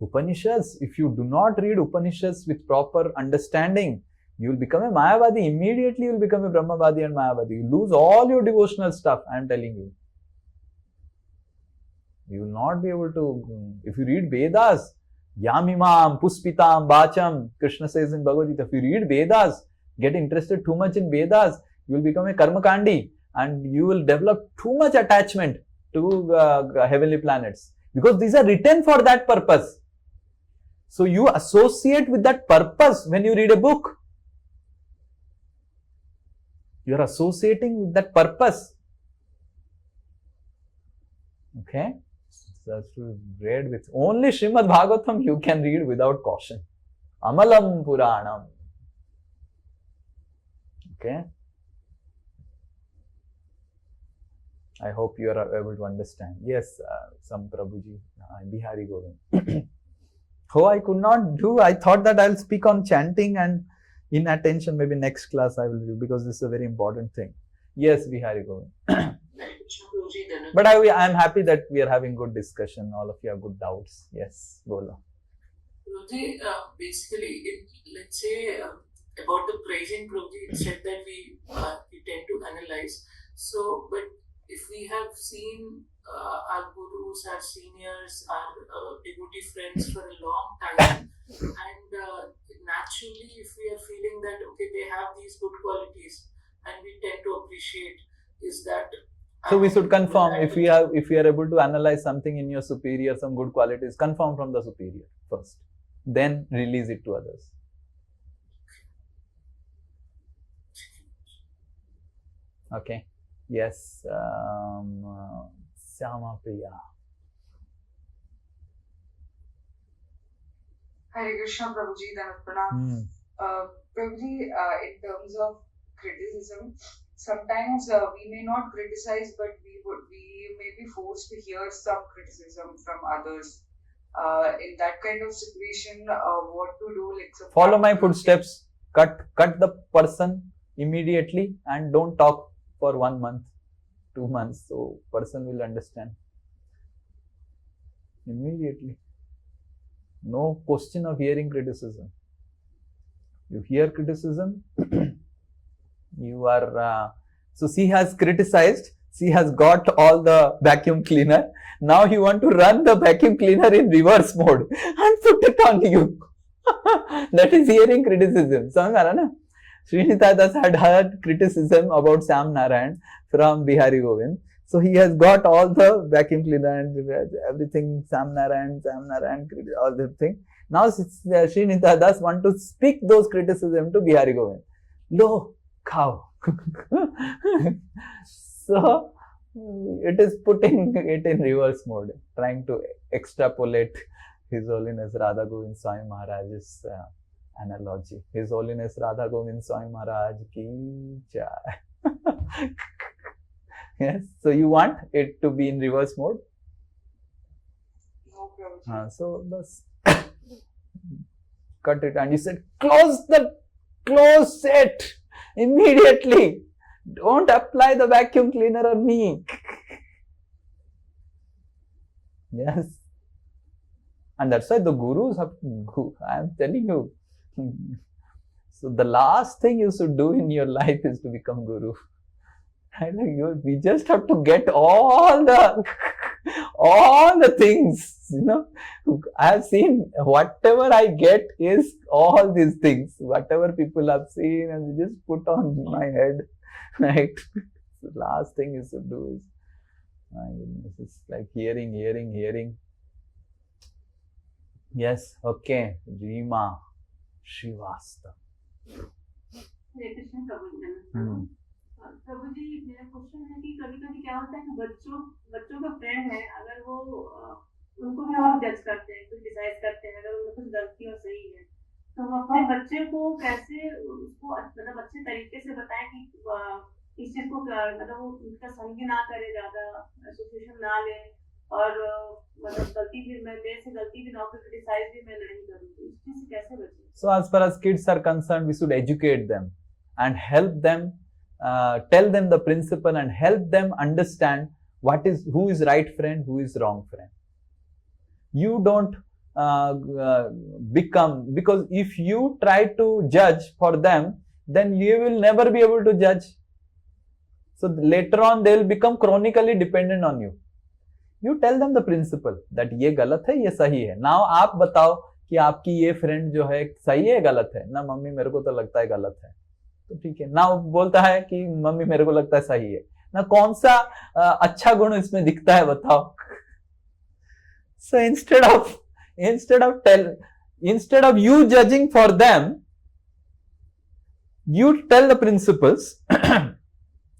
Upanishads, if you do not read Upanishads with proper understanding, you will become a Mayavadi. Immediately you will become a Brahmavadi and Mayavadi. You lose all your devotional stuff, I am telling you. You will not be able to, if you read Vedas, Yamimam, Puspitam, Bacham, Krishna says in Bhagavad Gita, if you read Vedas, get interested too much in Vedas, you will become a Karmakandi and you will develop too much attachment to heavenly planets. Because these are written for that purpose. So you associate with that purpose when you read a book. You are associating with that purpose. Okay? So that's to be read with. Only Srimad Bhagavatam you can read without caution. Amalam Puranam. Okay? I hope you are able to understand. Yes, some Prabhuji, Bihari Govind. Oh, I could not do. I thought that I'll speak on chanting and inattention. Maybe next class I will do, because this is a very important thing. Yes, Bihari Govind. But I am happy that we are having good discussion. All of you have good doubts. Yes, Bola. Basically, let's say about the praising, Prabhuji, it said that we tend to analyze. So, but if we have seen our gurus, our seniors, our devotee friends for a long time, and naturally, if we are feeling that okay, they have these good qualities, and we tend to appreciate, is that so we should confirm if we are able to analyze something in your superior, some good qualities, confirm from the superior first, then release it to others. Okay. Yes, Syama Priya. Hare Krishna, Prabhuji, Pranam. Prabhuji, in terms of criticism, sometimes we may not criticize, but we may be forced to hear some criticism from others. In that kind of situation, what to do? Like, follow my footsteps. Cut the person immediately and don't talk for 1 month, 2 months, so person will understand immediately. No question of hearing criticism. You hear criticism, you are so she has criticized, she has got all the vacuum cleaner, now you want to run the vacuum cleaner in reverse mode and put it on you. That is hearing criticism. Sri Nitai Das had heard criticism about Sam Narayan from Bihari Govind. So he has got all the vacuum cleaner and everything, Sam Narayan, all the thing. Now Sri Nitai Das want to speak those criticism to Bihari Govind. Lo, cow. So it is putting it in reverse mode, trying to extrapolate His Holiness Radha Govind Swami Maharaj's analogy. His Holiness Radha Govind Swami Maharaj ki jai. Yes, so you want it to be in reverse mode? No problem. So bas cut it, and you said close it immediately. Don't apply the vacuum cleaner on me. Yes, and that's why the gurus have. I am telling you. So the last thing you should do in your life is to become guru. Right? We just have to get all the things, I have seen whatever I get is all these things, whatever people have seen, and they just put on my head. Right? The last thing you should do is, my goodness, it's like hearing. Yes, okay. Rima Srivastava. हरे कृष्ण प्रभु। प्रभु जी, मेरा question है कि कभी कभी क्या होता है कि बच्चों का फ्रेंड है, अगर वो उनको भी हम जज करते हैं, क्रिटिसाइज करते हैं, अगर उनमें कुछ गलती और सही है, तो हम अपने बच्चे को कैसे उसको मतलब अच्छे तरीके से बताएं कि इस चीज को मतलब वो उसका संगी ना करे, ज्यादा एसोसिएशन ना ले, और मतलब गलती भी मैं मेरे से गलती भी ना हो, क्रिटिसाइज भी मैं नहीं करूँ, तो इस चीज से कैसे बचें? So as far as kids are concerned, we should educate them and help them, tell them the principle and help them understand who is right friend, who is wrong friend. You don't become, because if you try to judge for them, then you will never be able to judge. So later on they will become chronically dependent on you. You tell them the principle that ये गलत है, ये सही है. Now आप बताओ कि आपकी ये फ्रेंड जो है सही है गलत है ना? मम्मी मेरे को तो लगता है गलत है, तो ठीक है ना. बोलता है कि मम्मी मेरे को लगता है सही है ना. कौन सा अच्छा गुण इसमें दिखता है बताओ? So instead of you judging for them, you tell the principles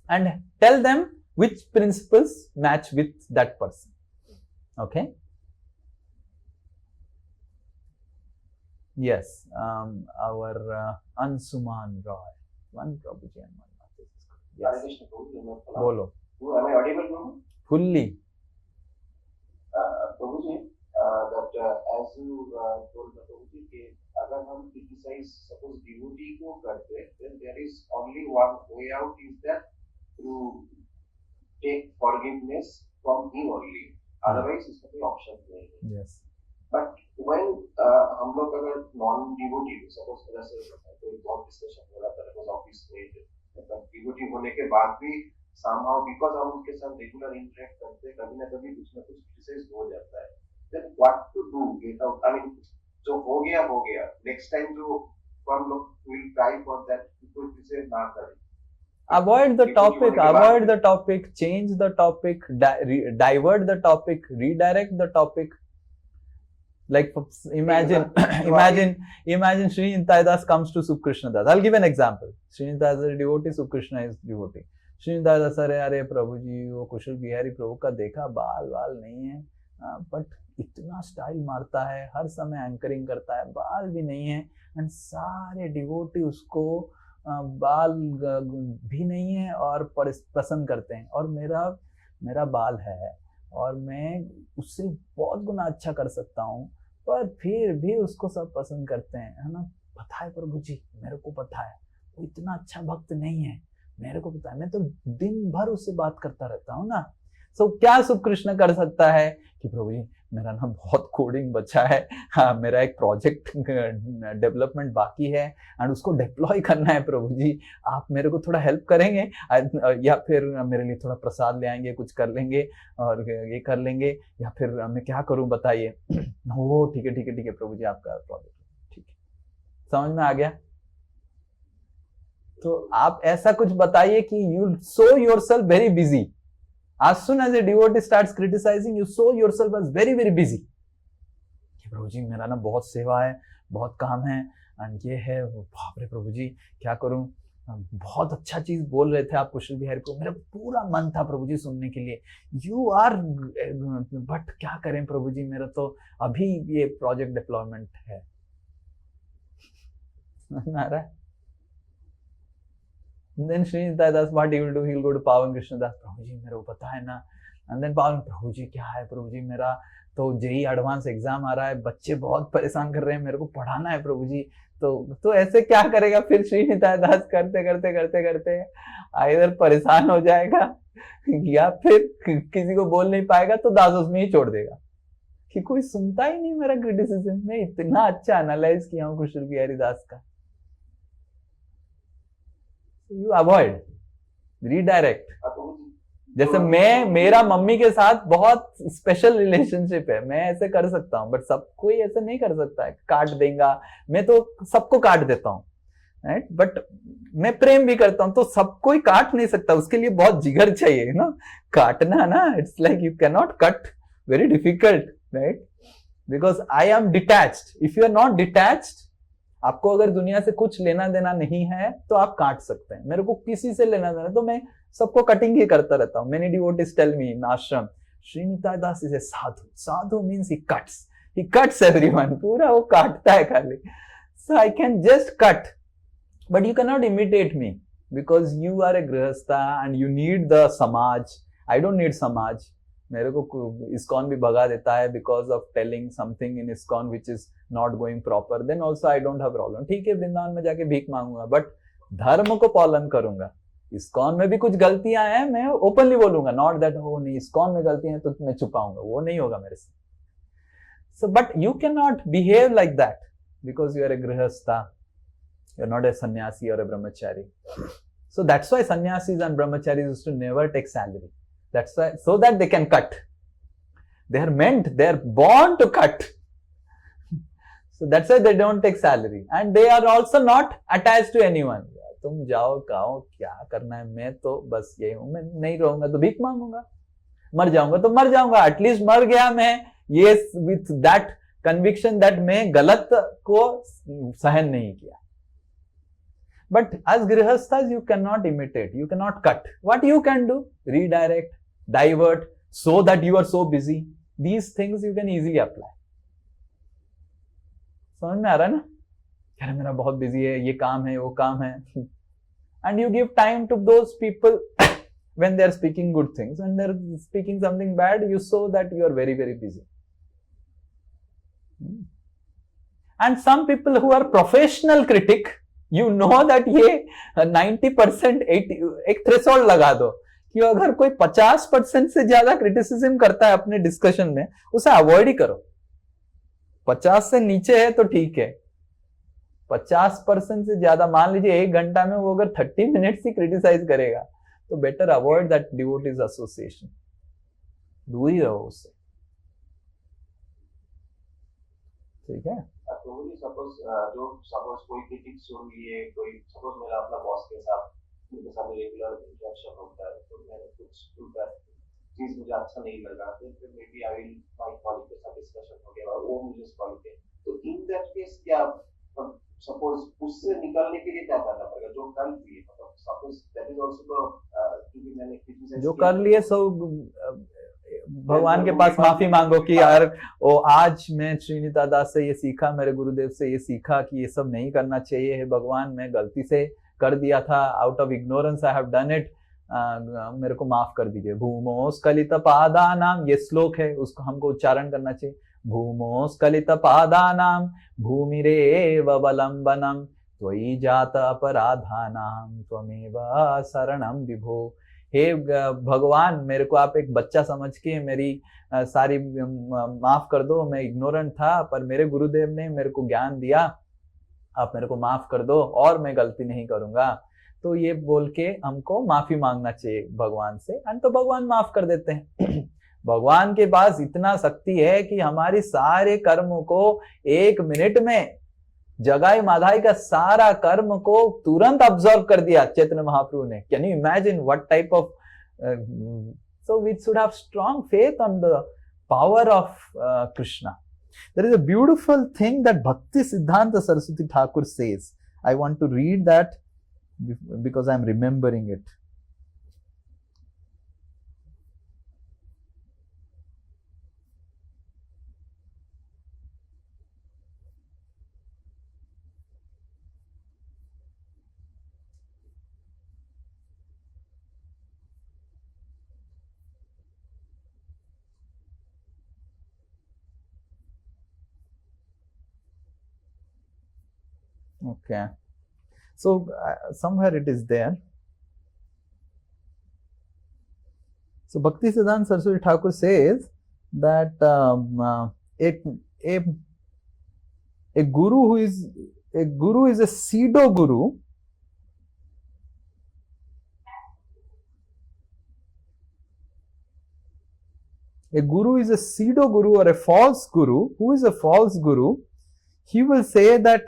and tell them which principles match with that person. Okay. Yes, our Ansuman Roy, one Prabhuji and one Mata. Yes. Bolo. Am I audible now? Fully. Prabhuji, that as you told Prabhuji, कि अगर हम criticize suppose devotee को करते, then there is only one way out, is that to take forgiveness from him only. Otherwise, इसका कोई option नहीं है. Yes. But when हम लोग अगर non-devotee, suppose जैसे कोई बहुत discussion हो रहा था, suppose office में, मतलब devotee होने के बाद भी somehow because हम उनके साथ regular interact करते हैं, कभी ना कभी कुछ ना कुछ criticize हो जाता है. Then what to do? Get out. I mean, जो हो गया. Next time जो हम लोग will try for that people criticize ना करें. Avoid the topic, change the topic, divert the topic, redirect the topic. Like imagine Sri Nitai Das comes to Subkrishna Das. I'll give an example. Sri Nitai Das is a devotee, Subkrishna is devotee. Sri Nitai Das, अरे प्रभु जी वो कुशल बिहारी प्रभु का देखा, बाल नहीं है, but इतना style मारता है, हर समय एंकरिंग करता है, बाल भी नहीं है, एंड सारे डिवोटी उसको बाल भी नहीं है और पसंद करते हैं, और मेरा बाल है और मैं उससे बहुत गुना अच्छा कर सकता हूँ, पर फिर भी उसको सब पसंद करते हैं, है ना? पता है प्रभु जी, मेरे को पता है वो इतना अच्छा भक्त नहीं है, मेरे को पता है, मैं तो दिन भर उससे बात करता रहता हूँ ना. सो क्या सुकृष्ण कर सकता है कि प्रभु जी मेरा ना बहुत कोडिंग बचा है, हाँ मेरा एक प्रोजेक्ट डेवलपमेंट बाकी है एंड उसको डिप्लॉय करना है, प्रभु जी आप मेरे को थोड़ा हेल्प करेंगे, या फिर मेरे लिए थोड़ा प्रसाद ले आएंगे, कुछ कर लेंगे और ये कर लेंगे, या फिर मैं क्या करूं बताइए? ओ ठीक है प्रभु जी आपका प्रोजेक्ट ठीक है, समझ में आ गया? तो आप ऐसा कुछ बताइए कि you show yourself very busy. As soon as a devotee starts criticizing, you show yourself as very very busy. प्रभु जी मेरा ना बहुत सेवा है, बहुत काम है, एंड ये है, बाप रे प्रभु जी क्या करूं, बहुत अच्छा चीज बोल रहे थे आप कुशल बिहारी को, मेरा पूरा मन था प्रभु जी सुनने के लिए. यू आर, बट क्या करें प्रभु जी, मेरा तो अभी ये प्रोजेक्ट डिप्लॉयमेंट है. आ रहा है? Then Sri Nitai Das, what he will do? He will go to Pawan Krishna Das. प्रभु जी मेरे को पता है ना. And then Pawan, प्रभु जी क्या है प्रभु जी, मेरा तो जेई एडवांस एग्जाम आ रहा है, बच्चे बहुत परेशान कर रहे हैं, मेरे को पढ़ाना है प्रभु जी. तो ऐसे क्या करेगा फिर श्री निताई दास? करते इधर परेशान हो जाएगा, या फिर किसी को बोल नहीं पाएगा तो दास उसमें ही छोड़ देगा कि कोई सुनता ही नहीं मेरा क्रिटिसिज्म. मैं इतना अच्छा एनालाइज किया हूँ कुशल बिहारी दास का. You avoid, redirect. जैसे मेरा मम्मी के साथ बहुत स्पेशल रिलेशनशिप है, मैं ऐसे कर सकता हूँ, बट सब कोई ऐसे नहीं कर सकता है. काट देगा, मैं तो सबको काट देता हूँ, राइट? बट मैं प्रेम भी करता हूँ, तो सब कोई काट नहीं सकता, उसके लिए बहुत जिगर चाहिए ना काटना ना. It's like you can not cut, very difficult, right? because I am detached. If you are not detached, आपको अगर दुनिया से कुछ लेना देना नहीं है तो आप काट सकते हैं. मेरे को किसी से लेना देना, तो मैं सबको कटिंग ही करता रहता हूँ. Many devotees tell me in ashram, Sri Nitai Das is a sadhu. Sadhu means he cuts everyone. पूरा वो काटता है खाली. So I can just cut, but you cannot imitate me because you are a grihastha and you need the samaj. I don't need samaj. मेरे को ISKCON भी भगा देता है because of telling something in ISKCON which is not going proper. Then also I don't have problem. ठीक है, वृंदावन में जाके भीख मांगूंगा, but धर्म को पालन करूंगा. ISKCON में भी कुछ गलतियां हैं, मैं ओपनली बोलूंगा. नॉट दैट हो नहीं, ISKCON में गलतियां हैं तो मैं छुपाऊंगा, वो नहीं होगा मेरे से. So but you cannot behave like that because you are a grihastha. You are not a sannyasi or a brahmachari. So that's why sannyasis and brahmacharis used to never take salary. That's why, so that they can cut. They are born to cut. So that's why they don't take salary. And they are also not attached to anyone. तुम जाओ खाओ, क्या करना है, मैं तो बस यही हूं. मैं नहीं रहूंगा तो भीख मांगूंगा, मर जाऊंगा तो मर जाऊंगा. एटलीस्ट मर गया मैं ये विथ दैट कन्विक्शन दैट मैं गलत को सहन नहीं किया. But as grihasthas, you cannot imitate, you cannot cut. What you can do? Redirect, divert, so that you are so busy. These things you can easily apply. समझ में आ रहा है ना? यार मेरा बहुत बिजी है, ये काम है, वो काम है. And you give time to those people when they are speaking good things. When they are speaking something bad, you show that you are very, very busy. And some people who are professional critic, you know that ये 90% 80 एक threshold लगा दो कि अगर कोई 50% से ज्यादा criticism करता है अपने डिस्कशन में, उसे अवॉइड ही करो. 50 से नीचे है तो ठीक है, 50% से ज्यादा, मान लीजिए 1 घंटा में वो अगर 30 मिनट्स ही क्रिटिसाइज करेगा तो better avoid that devotees association. दूर ही रहो उससे. ठीक है. सपोज कोई क्रिटिक सुन लिए, कोई सपोज मेरा अपना बॉस के साथ रेगुलर इंटरेक्शन होता है, तो मैंने कुछ चीज मुझे अच्छा नहीं लगा, तो फिर maybe I will my colleague के साथ डिस्कशन हो गया और वो मुझे सॉल्व किया. तो इन दैट केस क्या सपोज उससे निकलने के लिए क्या करना पड़ेगा? जो कर लिए, मतलब सपोज दैट इज आल्सो क्योंकि मैंने क्रिटिसाइज जो कर लिए सो भगवान के पास माफी मांगो कि यार ओ आज मैं श्री निताई दास से ये सीखा, मेरे गुरुदेव से ये सीखा कि ये सब नहीं करना चाहिए है. भगवान मैं गलती से कर दिया था, out of ignorance I have done it, मेरे को माफ कर दीजिए. भूमो स्खलित पादानाम, ये श्लोक है, उसको हमको उच्चारण करना चाहिए. भूमो स्खलित पादानाम भूमिरेव बलम्बनम त्वयि जात अपराधानाम त्वमेव शरणम विभो. हे भगवान, मेरे को आप एक बच्चा समझ के मेरी सारी माफ कर दो. मैं इग्नोरेंट था, पर मेरे गुरुदेव ने मेरे को ज्ञान दिया, आप मेरे को माफ कर दो और मैं गलती नहीं करूंगा. तो ये बोल के हमको माफी मांगना चाहिए भगवान से, एंड तो भगवान माफ कर देते हैं. भगवान के पास इतना शक्ति है कि हमारी सारे कर्म को 1 मिनट में, जगाई माधाई का सारा कर्म को तुरंत ऑब्जर्व कर दिया चैतन्य महाप्रभु ने. Can you imagine what type of, so we should have strong faith on the power of Krishna. There is a beautiful thing that Bhakti Siddhanta Saraswati Thakur says. I want to read that because I am remembering it. Okay, so somewhere it is there. So Bhakti Siddhanta Saraswati Thakur says that a guru is a pseudo guru. A guru is a pseudo guru or a false guru. Who is a false guru? He will say that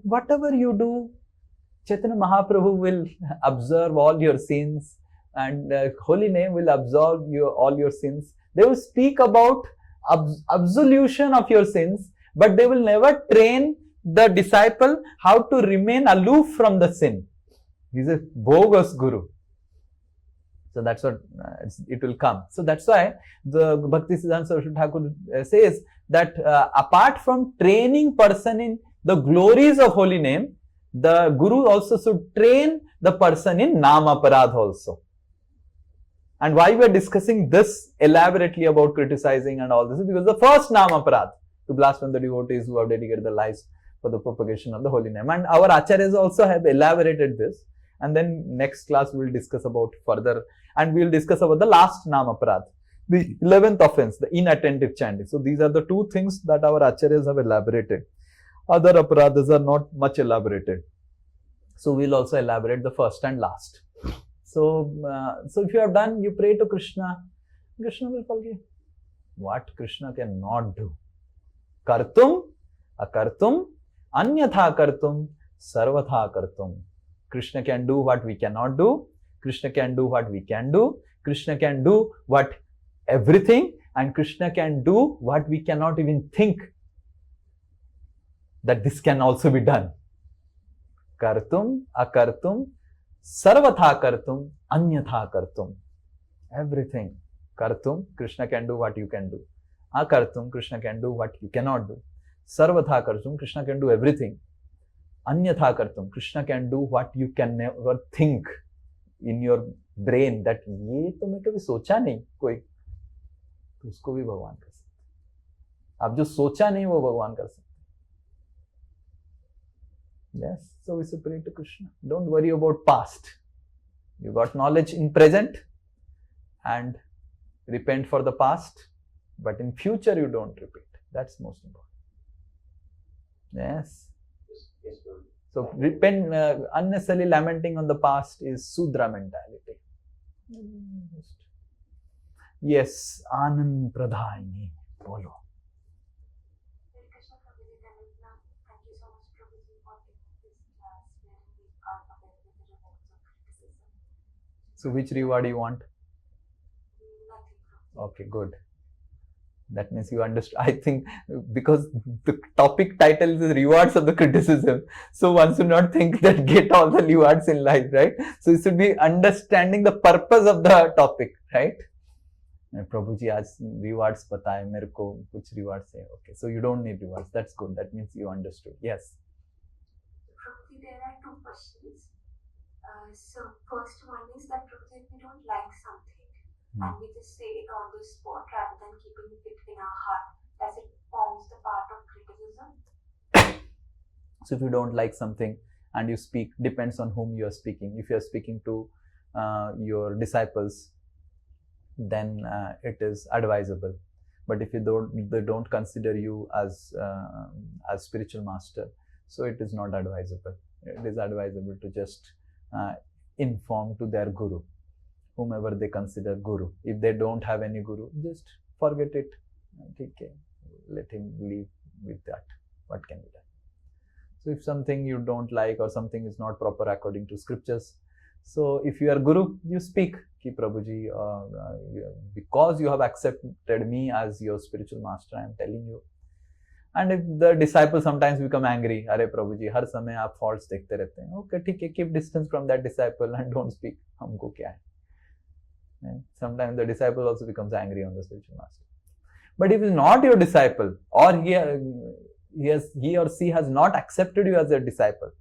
whatever you do, Chaitanya Mahaprabhu will observe all your sins and Holy Name will absolve all your sins. They will speak about absolution of your sins, but they will never train the disciple how to remain aloof from the sin. He's a bogus guru. So that's what it will come. So that's why the Bhakti Siddhanta Saraswati Thakur says that apart from training person in the glories of holy name, the guru also should train the person in Nama Aparadha also. And why we are discussing this elaborately about criticizing and all this is because the first Nama Aparadha to blaspheme the devotees who have dedicated their lives for the propagation of the holy name. And our acharyas also have elaborated this. And then next class we will discuss about further, and we will discuss about the last Nama Aparadha, the 11th offense, the inattentive chanting. So these are the two things that our acharyas have elaborated. Other aparadhas are not much elaborated. So we will also elaborate the first and last. So, if you have done, you pray to Krishna. Krishna will forgive. What Krishna cannot do? Kartum, akartum, anyatha kartum, sarvatha kartum. Krishna can do what we cannot do. Krishna can do what we can do. Krishna can do what everything, and Krishna can do what we cannot even think that this can also be done. Kartum, akartum, sarvatha kartum, anyatha kartum. Everything. Kartum, Krishna can do what you can do. Akartum, Krishna can do what you cannot do. Sarvatha kartum, Krishna can do everything. Anyatha kartum, Krishna can do what you can never think in your brain that ये तो मैं कभी सोचा नहीं कोई, तो उसको भी भगवान कर सकते. आप जो सोचा नहीं वो भगवान कर सकते. Yes, so we should pray to Krishna. Don't worry about past. You got knowledge in present and repent for the past, but in future you don't repeat. That's most important. Yes. So repent, unnecessarily lamenting on the past is Sudra mentality. Yes, Anand Pradhaini, bolo. So which reward you want? Okay, good. That means you understand. I think because the topic title is rewards of the criticism. So one should not think that get all the rewards in life, right? So it should be understanding the purpose of the topic, right? Prabhu ji, aaj rewards pata hai, mere ko kuch rewards hai. Okay, so you don't need rewards. That's good. That means you understood. Yes. Prabhu, there are two questions. So first one is that Prabhu, if we don't like something and we just say it on the spot rather than keeping it in our heart, does it forms the part of criticism? So if you don't like something and you speak, depends on whom you are speaking. If you are speaking to your disciples, then it is advisable. But if they don't consider you as spiritual master, so it is not advisable. It is advisable to just inform to their guru, whomever they consider guru. If they don't have any guru, just forget it. Okay, let him live with that. What can be done? So if something you don't like or something is not proper according to scriptures, so if you are guru, you speak, ki Prabhuji, because you have accepted me as your spiritual master, I am telling you. And if the disciples sometimes become angry, अरे प्रभु जी हर समय आप faults देखते रहते हैं, okay, ठीक है, keep distance from that disciple and don't speak. हमको क्या है? And sometimes the disciple also becomes angry on the spiritual master. But if he is not your disciple, or he or she has not accepted you as a disciple,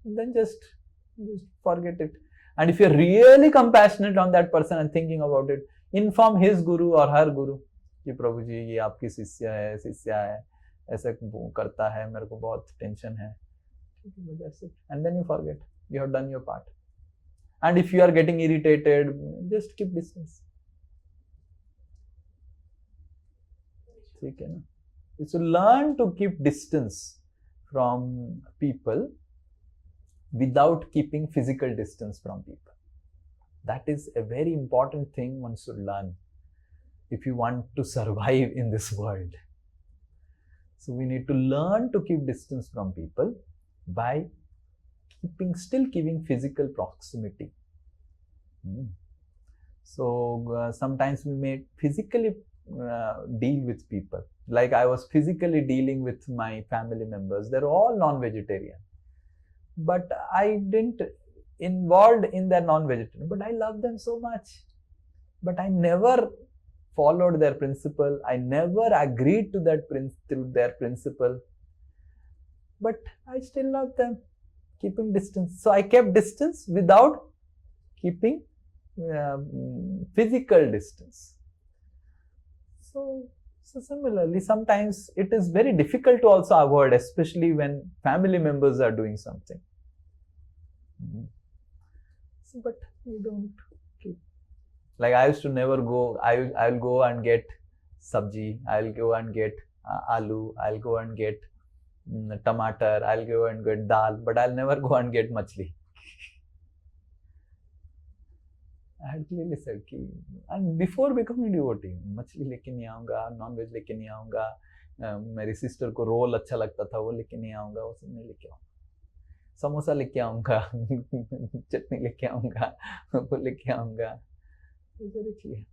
then just forget it. And if you are really compassionate on that person and thinking about it, inform his guru or her guru कि प्रभु जी ये आपकी शिष्या है, ऐसा करता है, मेरे को बहुत टेंशन है. That's it. And then you forget. You have done your part. And if you are getting irritated, just keep distance. ठीक है ना? You should learn to keep distance from people without keeping physical distance from people. That is a very important thing one should learn if you want to survive in this world. So we need to learn to keep distance from people by still giving physical proximity. So sometimes we may physically deal with people. Like I was physically dealing with my family members. They're all non-vegetarian. But I didn't involved in their non-vegetarian. But I love them so much. But I never followed their principle. I never agreed to their principle. But I still love them, keeping distance. So I kept distance without keeping physical distance. So similarly, sometimes it is very difficult to also avoid, especially when family members are doing something. So, but you don't keep. Like I used to never go. I'll go and get sabji. I'll go and get aloo. I'll go and get tomato. I'll go and get dal. But I'll never go and get machli. I had clearly said कि and before becoming devotee, मछली लेके नहीं आऊँगा, non veg लेके नहीं आऊँगा, मेरी sister को रोल अच्छा लगता था वो लेके नहीं आऊँगा, वो सब नहीं लेके आऊँगा, समोसा लेके आऊँगा, चटनी लेके आऊँगा, वो लेके आऊँगा, very clear.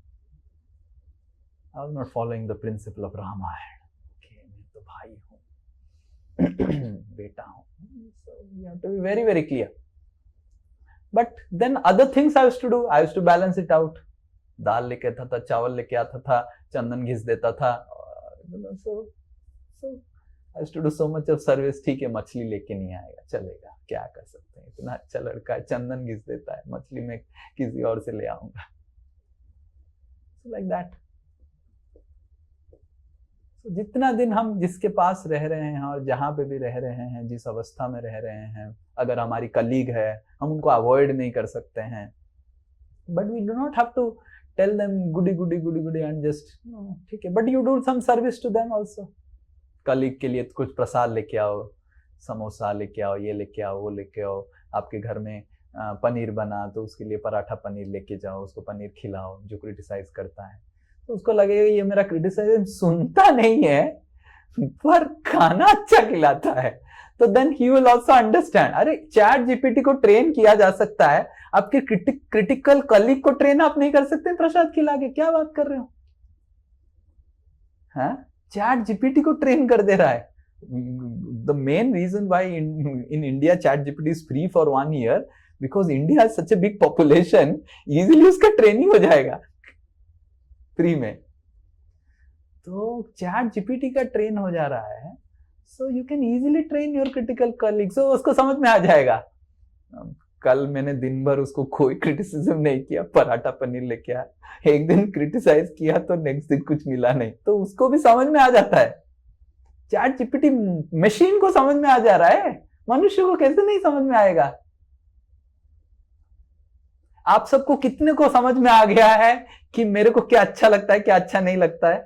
I was not following the principle of Ramayana. Okay, मैं तो भाई हूँ, बेटा हूँ, so you have to be very very clear. But then other things I used to do. I used to balance it out. दाल लेके आता था, चावल लेके आता था, चंदन घिस देता था. So I used to do so much of service. ठीक है, मछली लेके नहीं आएगा, चलेगा, क्या कर सकते हैं, इतना अच्छा लड़का है, चंदन घिस देता है, मछली में किसी और से ले आऊंगा. So like that. So जितना दिन हम जिसके पास रह रहे हैं और जहाँ पे भी रह रहे हैं, जिस अवस्था में रह रहे हैं, अगर हमारी कलीग है, हम उनको अवॉइड नहीं कर सकते हैं. But we do not have to tell them goody goody goody goody and just ठीक है, but you do some service to them also. Colleague के लिए कुछ प्रसाद लेके आओ, समोसा लेके आओ, ये लेके आओ, वो लेके आओ. आपके घर में पनीर बना तो उसके लिए पराठा पनीर लेके जाओ, उसको पनीर खिलाओ जो क्रिटिसाइज करता है. तो उसको लगेगा ये मेरा क्रिटिसाइज सुनता नहीं है पर खाना अच्छा खिलाता है, तो then he will also understand. अरे चैट जीपीटी को ट्रेन किया जा सकता है, आपके क्रिटिकल कलीग को ट्रेन आप नहीं कर सकते प्रसाद खिला के. क्या बात कर रहे हो? हाँ, चैट जीपीटी को ट्रेन कर दे रहा है. The main reason why in India chat GPT is free for 1 year because India has such a big population. Easily उसका ट्रेनिंग हो जाएगा फ्री में. तो चैट जीपीटी का ट्रेन हो जा रहा है, so you can easily train your critical colleague. So उसको समझ में आ जाएगा. कल मैंने दिन भर उसको कोई क्रिटिसिज्म नहीं किया, पराठा पनीर लेके आया. एक दिन क्रिटिसाइज किया तो नेक्स्ट दिन कुछ मिला नहीं, तो उसको भी समझ में आ जाता है. चैट जीपीटी मशीन को समझ में आ जा रहा है, मनुष्य को कैसे नहीं समझ में आएगा? आप सबको कितने को समझ में आ गया है कि मेरे को क्या अच्छा लगता है, क्या अच्छा नहीं लगता है?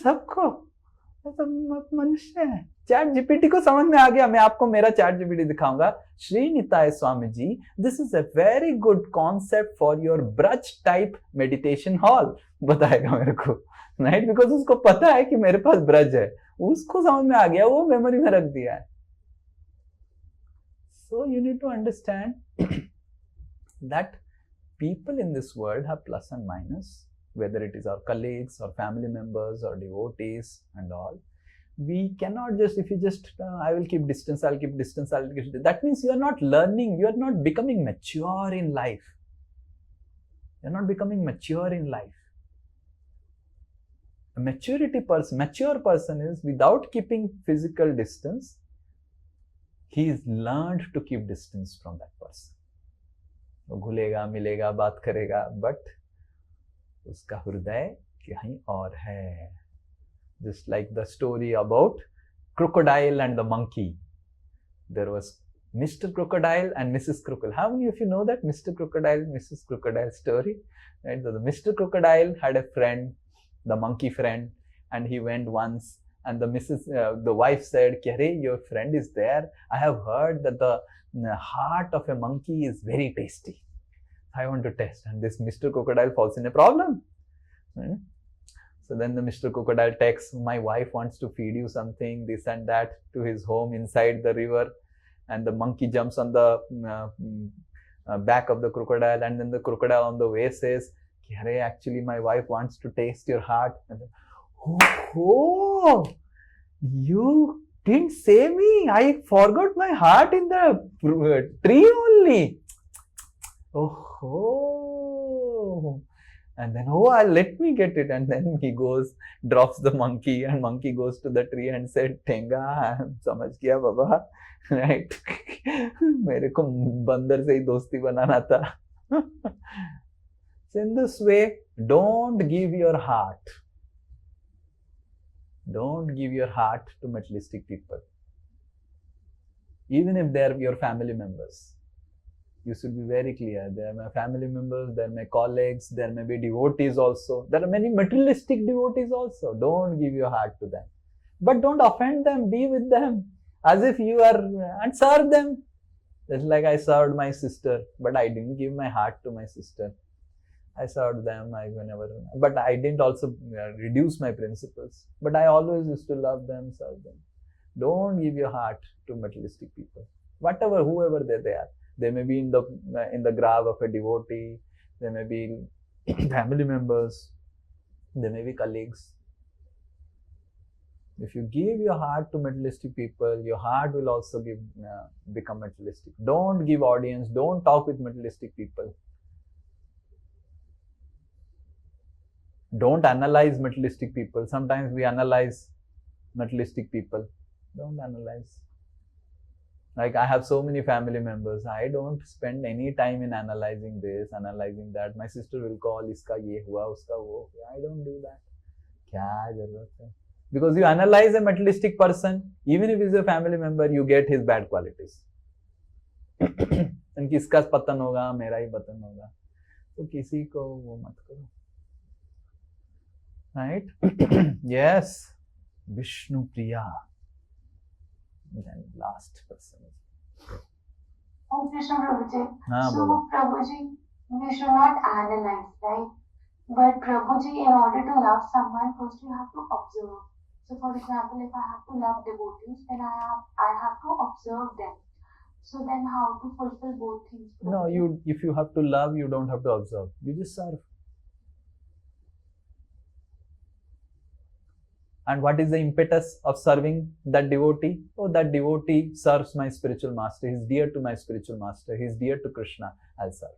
सबको, सब मनुष्य है. चैट जीपीटी को समझ में आ गया. मैं आपको मेरा चैट जीपीटी दिखाऊंगा. Shri Nitai Swami ji, this is a very good concept for your Braj type meditation hall, बताएगा मेरे को, राइट? बिकॉज उसको पता है कि मेरे पास ब्रज है, उसको समझ में आ गया, वो मेमोरी में रख दिया है. So you need to understand that people in this world have plus and minus, whether it is our colleagues or family members or devotees and all. We cannot just, if you just, I will keep distance, I'll keep distance, I'll keep distance. That means you are not learning, you are not becoming mature in life. You are not becoming mature in life. A mature person is without keeping physical distance, he is learned to keep distance from that person. वो घुलेगा, मिलेगा, बात करेगा, but उसका हृदय कहीं और है. Just like the story about crocodile and the monkey. There was Mr. Crocodile and Mrs. Crocodile. How many of you know that Mr. Crocodile, Mrs. Crocodile story? Right? So the Mr. Crocodile had a friend, the monkey friend, and he went once. And the wife said, "Kare, your friend is there. I have heard that the heart of a monkey is very tasty. I want to test." And this Mr. Crocodile falls in a problem. So then the Mr. Crocodile texts, "My wife wants to feed you something, this and that," to his home inside the river. And the monkey jumps on the back of the crocodile. And then the crocodile on the way says, Arey, actually my wife wants to taste your heart. And then, oh, you didn't say me. I forgot my heart in the tree only. Oh. And then, let me get it. And then he goes, drops the monkey, and monkey goes to the tree and said, Tenga, समझ गया बाबा, right? मेरे को बंदर से ही दोस्ती बनाना था. So in this way, don't give your heart. Don't give your heart to materialistic people. Even if they are your family members. You should be very clear. They are my family members, they are my colleagues, there may be devotees also. There are many materialistic devotees also. Don't give your heart to them. But don't offend them, be with them. As if you are, and serve them. Just like I served my sister, but I didn't give my heart to my sister. I served them, but I didn't also reduce my principles. But I always used to love them, serve them. Don't give your heart to materialistic people. Whatever, whoever they are. They may be in the grave of a devotee. They may be family members. They may be colleagues. If you give your heart to materialistic people, your heart will also become materialistic. Don't give audience. Don't talk with materialistic people. Don't analyze materialistic people. Sometimes we analyze materialistic people. Don't analyze. Like I have so many family members. I don't spend any time in analyzing this, analyzing that. My sister will call, iska ye hua, uska wo. I don't do that. Kya zarurat hai? Because you analyze a materialistic person, even if he's a family member, you get his bad qualities. And किसका पतन होगा, मेरा ही पतन होगा. तो किसी को वो मत करो. Right? Yes. Vishnu Priya. Then last person. Krishna Prabhuji. हाँ, So बोलो. Prabhuji, we should not analyze, right? But Prabhuji, in order to love someone, first you have to observe. So for example, if I have to love devotees, then I have to observe them. So then how to fulfill both things? No, if you have to love, you don't have to observe. You just serve. And what is the impetus of serving that devotee? Oh, that devotee serves my spiritual master. He is dear to my spiritual master. He is dear to Krishna. I'll serve.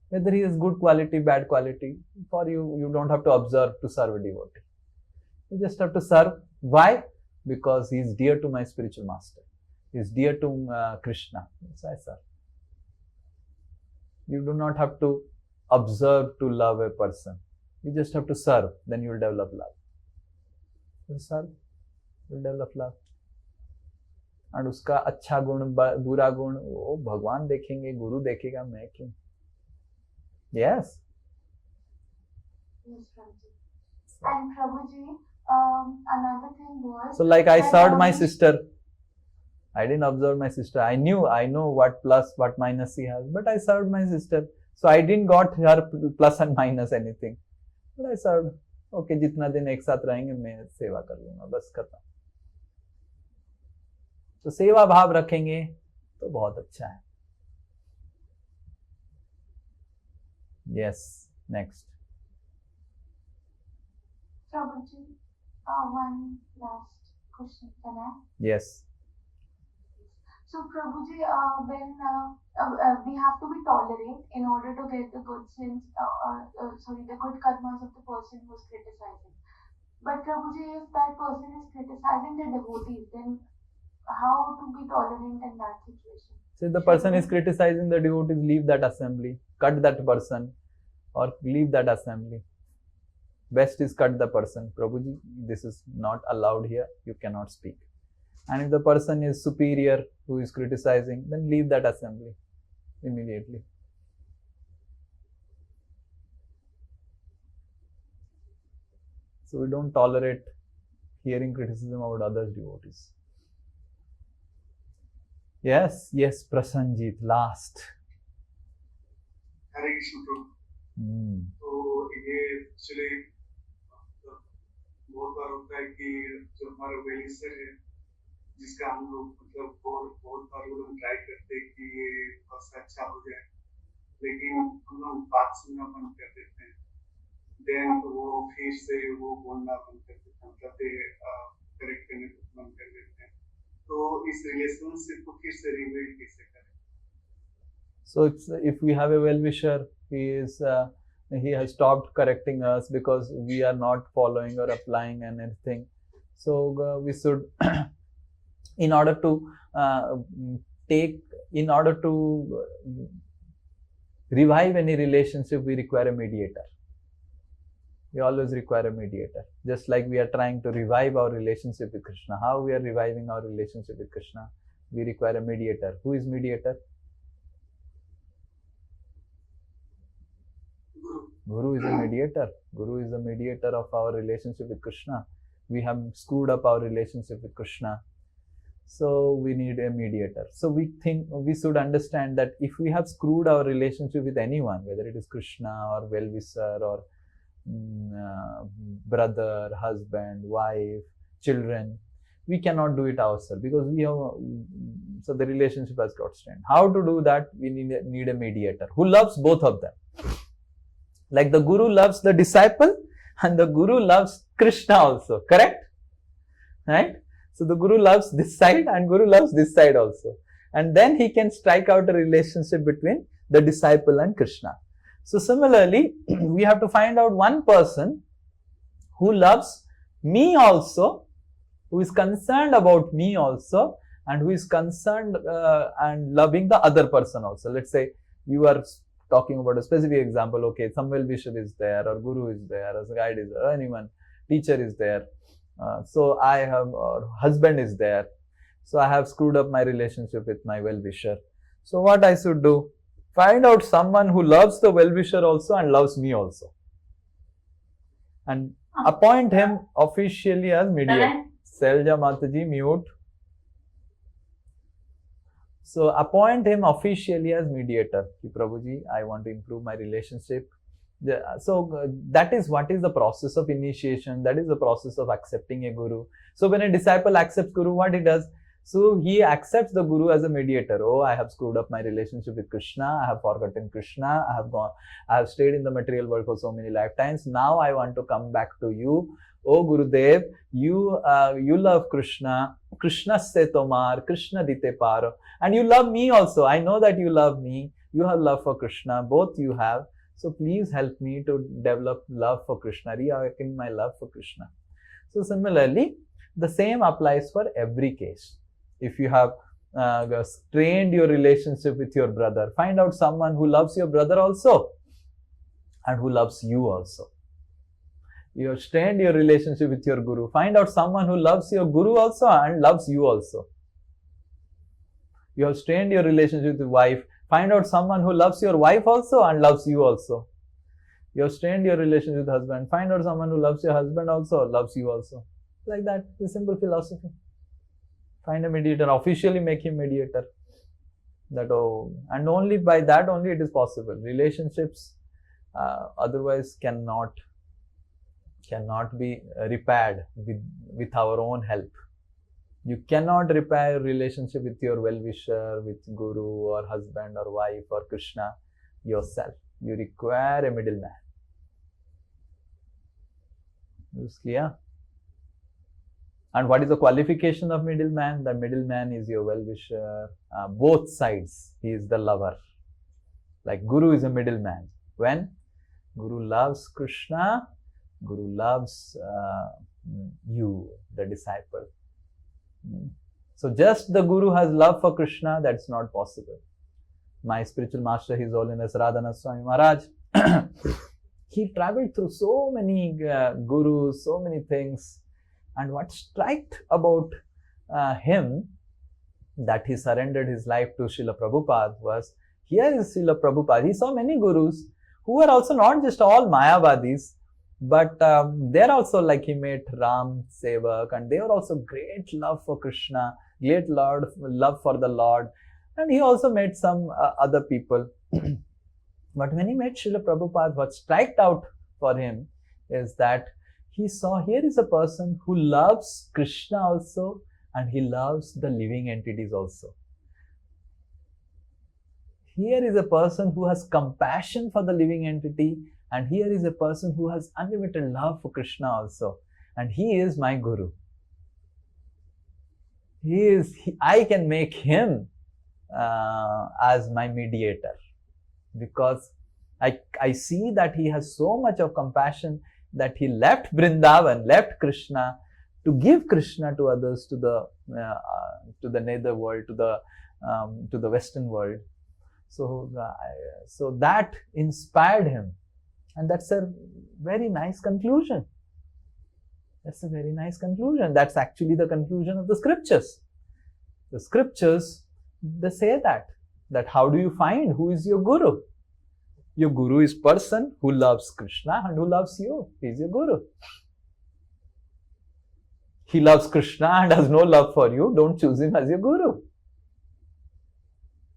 Whether he has good quality, bad quality, for you, you don't have to observe to serve a devotee. You just have to serve. Why? Because he is dear to my spiritual master. He is dear to Krishna. So I serve. You do not have to observe to love a person. You just have to serve. Then you will develop love. You serve, you will develop love. And उसका अच्छा गुण, बुरा गुण, वो भगवान देखेंगे, गुरु देखेगा, मैं क्यों? Yes. Yes, Prabhuji. And Prabhuji, another thing was. So like I served my sister. I didn't observe my sister. I know what plus, what minus she has, but I served my sister. So I didn't got her plus and minus anything. But I served. Okay, जितना दिन एक साथ रहेंगे मैं सेवा कर लूंगा, बस खत्म. तो सेवा भाव रखेंगे तो बहुत अच्छा है. Yes, next. Prabhuji, one last question, can I? Yes. So Prabhuji, when we have to be tolerant in order to get the good sense, the good karmas of the person who is criticizing. But Prabhuji, if that person is criticizing the devotees, then how to be tolerant in that situation? So if the person is criticizing the devotees, leave that assembly, cut that person, or leave that assembly. Best is cut the person. Prabhuji, this is not allowed here. You cannot speak. And if the person is superior who is criticizing, then leave that assembly immediately. So we don't tolerate hearing criticism about others' devotees. Yes, Prasanjit, last. Hare Krishna Prabhu. तो ये actually बहुत बार होता है कि जो हमारा वेलिसर है जिसका हम लोग मतलब बहुत बार वो लोग ट्राई करते हैं कि ये बहुत अच्छा हो जाए लेकिन हम लोग बात सुनना बंद कर देते हैं, देन वो फिर से वो बोलना बंद कर देते हैं, मतलब करेक्ट करने को बंद कर देते हैं. तो इस रिलेशनशिप को फिर से रिबिल्ड कैसे करें? So if we have a well-wisher, he has stopped correcting us because we are not following or applying anything. So we should, in order to revive any relationship, we require a mediator. We always require a mediator. Just like we are trying to revive our relationship with Krishna. How we are reviving our relationship with Krishna? We require a mediator. Who is mediator? Guru is a mediator. Guru is the mediator of our relationship with Krishna. We have screwed up our relationship with Krishna. So we need a mediator. So we should understand that if we have screwed our relationship with anyone, whether it is Krishna or well-wisher or brother, husband, wife, children, we cannot do it ourselves because so the relationship has got strained. How to do that? We need a mediator who loves both of them. Like the Guru loves the disciple and the Guru loves Krishna also, correct? Right? So the Guru loves this side and Guru loves this side also. And then he can strike out a relationship between the disciple and Krishna. So similarly, we have to find out one person who loves me also, who is concerned about me also, and who is concerned and loving the other person also. Let's say you are talking about a specific example, okay, some well-wisher is there, or Guru is there, or guide is there, or anyone, teacher is there. So I have, or husband is there. So I have screwed up my relationship with my well-wisher. So what I should do? Find out someone who loves the well-wisher also and loves me also. And appoint him officially as mediator. Selja Mataji, mute. So appoint him officially as mediator. Prabhuji, I want to improve my relationship. So that is what is the process of initiation. That is the process of accepting a Guru. So when a disciple accepts Guru, what he does? So he accepts the Guru as a mediator. Oh, I have screwed up my relationship with Krishna. I have forgotten Krishna. I have stayed in the material world for so many lifetimes. Now I want to come back to you. Oh Gurudev, you love Krishna. Krishna se tomar, Krishna dite paro. And you love me also. I know that you love me. You have love for Krishna. Both you have. So please help me to develop love for Krishna, reawaken my love for Krishna. So similarly, the same applies for every case. If you have strained your relationship with your brother, find out someone who loves your brother also and who loves you also. You have strained your relationship with your Guru, find out someone who loves your Guru also and loves you also. You have strained your relationship with your wife, find out someone who loves your wife also and loves you also. You have strained your relationship with husband, find out someone who loves your husband also, loves you also. Like that, the simple philosophy. Find a mediator, officially make him mediator. And only by that only it is possible. Relationships otherwise cannot be repaired with our own help. You cannot repair a relationship with your well-wisher, with Guru or husband or wife or Krishna yourself. You require a middleman. Is clear? And what is the qualification of middleman? The middleman is your well-wisher. Both sides, he is the lover. Like Guru is a middleman. When Guru loves Krishna, Guru loves you, the disciple. So just the Guru has love for Krishna, that's not possible. My spiritual master, His Holiness Radhana Swami Maharaj, he traveled through so many gurus, so many things. And what struck about him, that he surrendered his life to Srila Prabhupada, was, here is Srila Prabhupada. He saw many gurus who were also not just all Mayavadis, but they're also like he met Ram Sevak, and they were also great love for Krishna, great love for the Lord. And he also met some other people. But when he met Srila Prabhupada, what struck out for him is that he saw here is a person who loves Krishna also and he loves the living entities also. Here is a person who has compassion for the living entity, and here is a person who has unlimited love for Krishna also. And he is my Guru. I can make him as my mediator, because I see that he has so much of compassion that he left Vrindavan, left Krishna, to give Krishna to others, to the nether world, to the Western world. So that inspired him, and that's a very nice conclusion. That's a very nice conclusion. That's actually the conclusion of the scriptures. The scriptures, they say that how do you find who is your Guru? Your Guru is person who loves Krishna and who loves you. He is your Guru. He loves Krishna and has no love for you. Don't choose him as your Guru.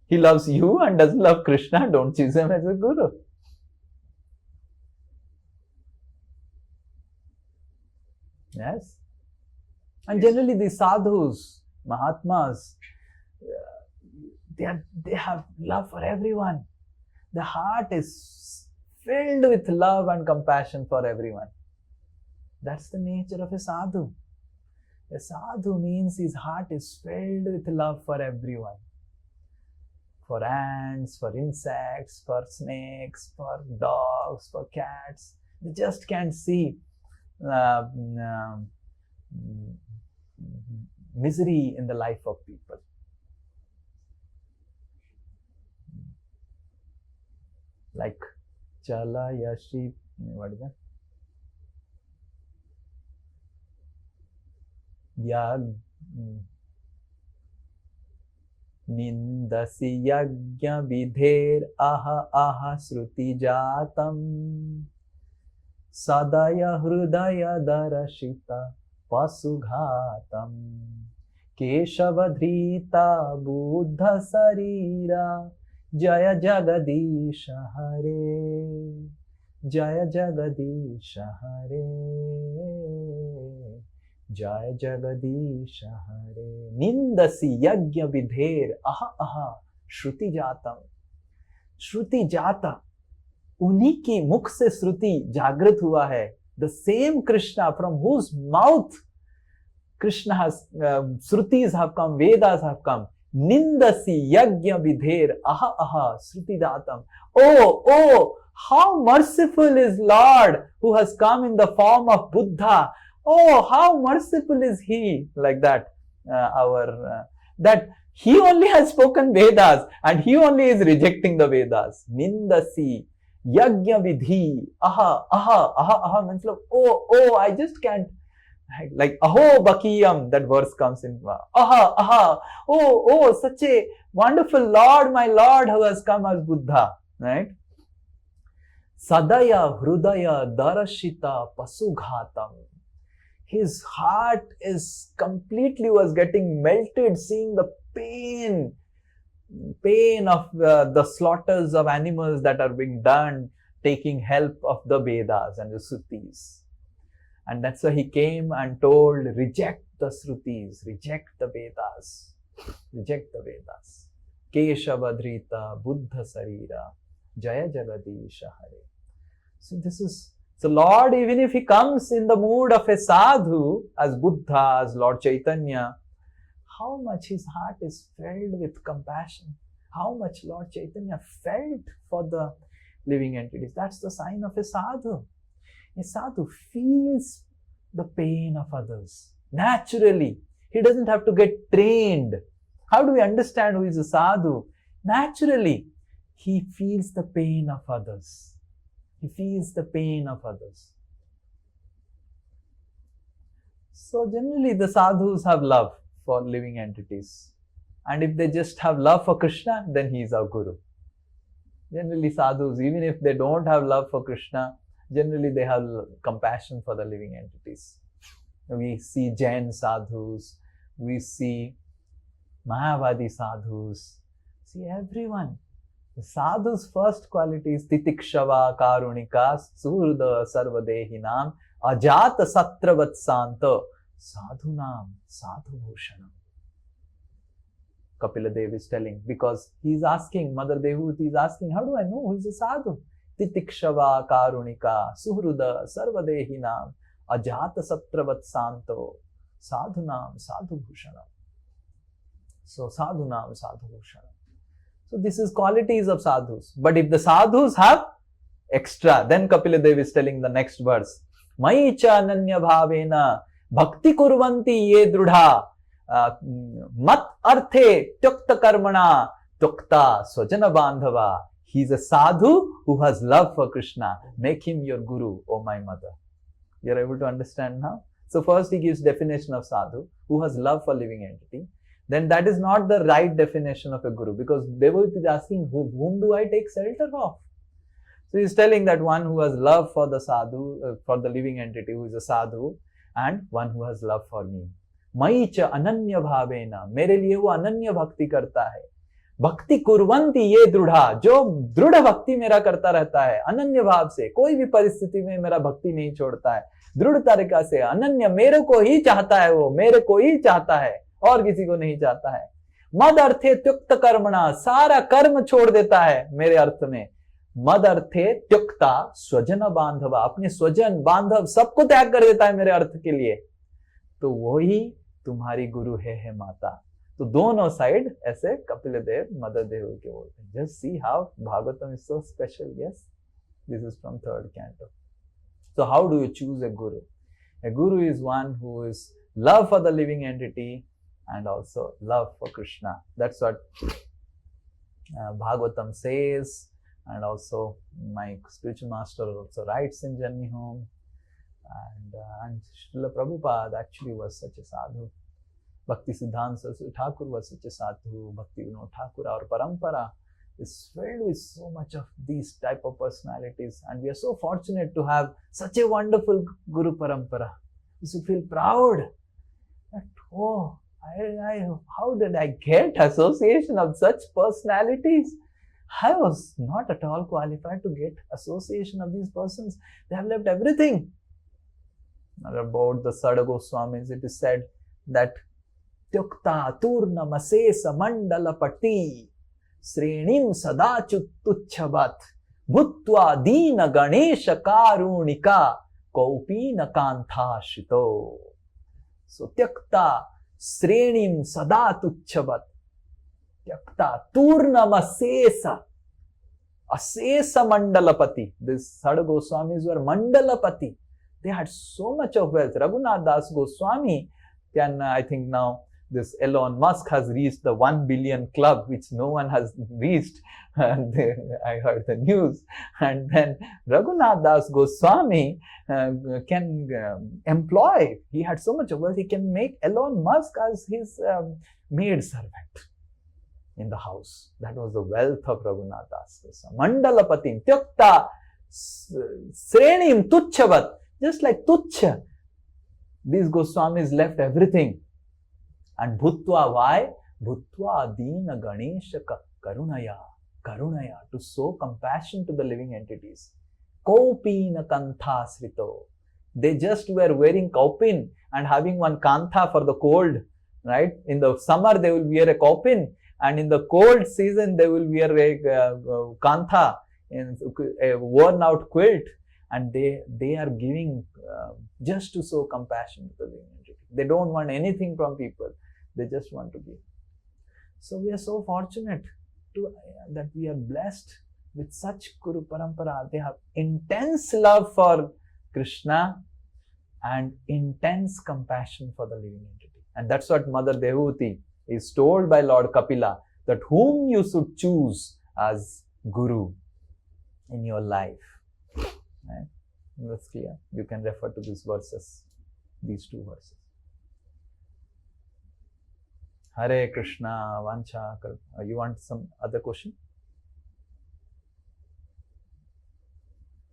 He loves you and doesn't love Krishna. Don't choose him as a Guru. Yes. And generally these sadhus, Mahatmas, they have love for everyone. The heart is filled with love and compassion for everyone. That's the nature of a sadhu. A sadhu means his heart is filled with love for everyone. For ants, for insects, for snakes, for dogs, for cats. They just can't see misery in the life of people. Like Chala Yashi, what is that? Yag Nindasi Yagya Vidher Aha Aha Sruti Jatam Sadaya Hrudaya Darashita Pasughatam Keshavadhrita Buddha Sarira Jaya Jagadisha Hare Jaya Jagadisha Hare Jaya Jagadisha Hare. Nindasi Yagya Vidher Aha Aha Shruti Jatam. Shruti Jata, उन्हीं के मुख से श्रुति जागृत हुआ है. The same Krishna from whose mouth Krishna has Shrutis have come, Vedas have come. Nindasi Yagya Vidher Aha Aha Shruti Jatam. Oh, how merciful is Lord who has come in the form of Buddha. Oh, how merciful is he. Like that, that he only has spoken Vedas and he only is rejecting the Vedas. Nindasi Yagya Vidhi Aha Aha Aha Aha means like, oh, I just can't. Like Aho Bakiyam, that verse comes in. Aha, aha, oh, such a wonderful Lord, my Lord who has come as Buddha. Right? Sadaya Hrudaya Darashita Pasughatam. His heart was getting melted seeing the pain of the slaughters of animals that are being done, taking help of the Vedas and the Srutis. And that's why he came and told, reject the Srutis, reject the Vedas, reject the Vedas. Keshavadhrita Buddha Sarira Jaya Jagadisha Hare. So Lord, even if he comes in the mood of a sadhu, as Buddha, as Lord Chaitanya, how much his heart is filled with compassion, how much Lord Chaitanya felt for the living entities. That's the sign of a sadhu. A sadhu feels the pain of others naturally. He doesn't have to get trained. How do we understand who is a sadhu? Naturally, he feels the pain of others. He feels the pain of others. So generally the sadhus have love for living entities. And if they just have love for Krishna, then he is our Guru. Generally sadhus, even if they don't have love for Krishna, generally they have compassion for the living entities. We see Jain sadhus, we see Mayavadi sadhus, see everyone. The sadhu's first quality is Titikshava Karunika Surda Sarvadehinam Ajata Satravat Santa Sadhunam Sadhu Bhushanam. Kapila Dev is telling, because he is asking, Mother Dehuti is asking, how do I know who is a sadhu? Titikshava karunika suhruda sarvadehinam ajata satravat santo sadhunam sadhubhushanam. So sadhunam sadhubhushanam. So this is qualities of sadhus. But if the sadhus have extra, then Kapila Dev is telling the next verse. Mai cha ananya bhavena bhakti kurvanti ye drudha mat arthe tyukta karmana tyukta swajana bandhava. He is a sadhu who has love for Krishna. Make him your guru, O my mother. You are able to understand now? So first he gives definition of sadhu, who has love for living entity. Then that is not the right definition of a guru, because devotee is asking, whom do I take shelter of? So he is telling that one who has love for the sadhu, for the living entity, who is a sadhu, and one who has love for me. Mai cha ananya bhavena, mere liye wo ananya bhakti karta hai. भक्ति कुर्वन्ति ये दृढ़ा, जो दृढ़ भक्ति मेरा करता रहता है अनन्य भाव से, कोई भी परिस्थिति में मेरा भक्ति नहीं छोड़ता है, दृढ़ तरीका से, अनन्य, मेरे को ही चाहता है, वो मेरे को ही चाहता है और किसी को नहीं चाहता है। मद अर्थे त्युक्त कर्मणा, सारा कर्म छोड़ देता है मेरे अर्थ में। मद अर्थे त्युक्ता स्वजन बांधवा, अपने स्वजन बांधव सबको त्याग कर देता है मेरे अर्थ के लिए, तो वही तुम्हारी गुरु है माता। तो दोनों साइड ऐसे कपिल देव मदर देव के बोलते हैं। Just see how Bhagavatam is so special. Yes, this is from 3rd canto. So how do you choose a guru? A guru is one who is love for the living entity and also love for Krishna. That's what Bhagavatam says, and also my spiritual master also writes in Journey Home. And Srila Prabhupada actually was such a sadhu. Bhakti Siddhanta Saraswati Thakur was such a sadhu. Bhakti Vinod Thakur, our parampara is filled with so much of these type of personalities, and we are so fortunate to have such a wonderful Guru parampara. We should feel proud that, oh, how did I get association of such personalities? I was not at all qualified to get association of these persons. They have left everything. About the Sada Goswamis, it is said that Tyukta Turna Masesa Mandala Pati Srenim Sadachut Tuchhavat Bhutva Dina Ganesha Karunika Kaupina Kantha Shito. So Tyukta Srenim Sadatuchhavat Tyukta Turna Masesa Asesa Mandalapati. These Sada Goswamis were Mandalapati. They had so much of wealth. Raghunath Das Goswami can, I think now, this Elon Musk has reached the 1 billion club, which no one has reached. And I heard the news. And then Raghunath Das Goswami can employ. He had so much of wealth, he can make Elon Musk as his maid servant in the house. That was the wealth of Raghunath Das Goswami. Mandalapatim, Tyukta, Srenim, Tuchhavat. Just like Tuchha, these Goswamis left everything. And Bhutva, why? Bhutva Dina Ganesha Karunaya, to show compassion to the living entities. Kaupina Kantha Srito. They just were wearing kaupin and having one kantha for the cold, right? In the summer they will wear a kaupin, and in the cold season they will wear a kantha, a worn out quilt. And they are giving just to show compassion to the living entity. They don't want anything from people. They just want to give. So we are so fortunate that we are blessed with such Guru Parampara. They have intense love for Krishna and intense compassion for the living entity. And that's what Mother Dehuti is told by Lord Kapila, that whom you should choose as Guru in your life. Right? That's clear. You can refer to these verses, these 2 verses. Hare Krishna, Vancha. You want some other question?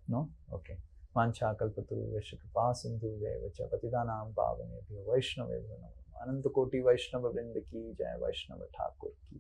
No? Okay. Vancha kalpatu veshakapa sindhu vevacha patidanam pavanebhyo vaishnavebhyo namo. Ananta koti Vaishnava vrinda ki jai, Vaishnava Thakur ki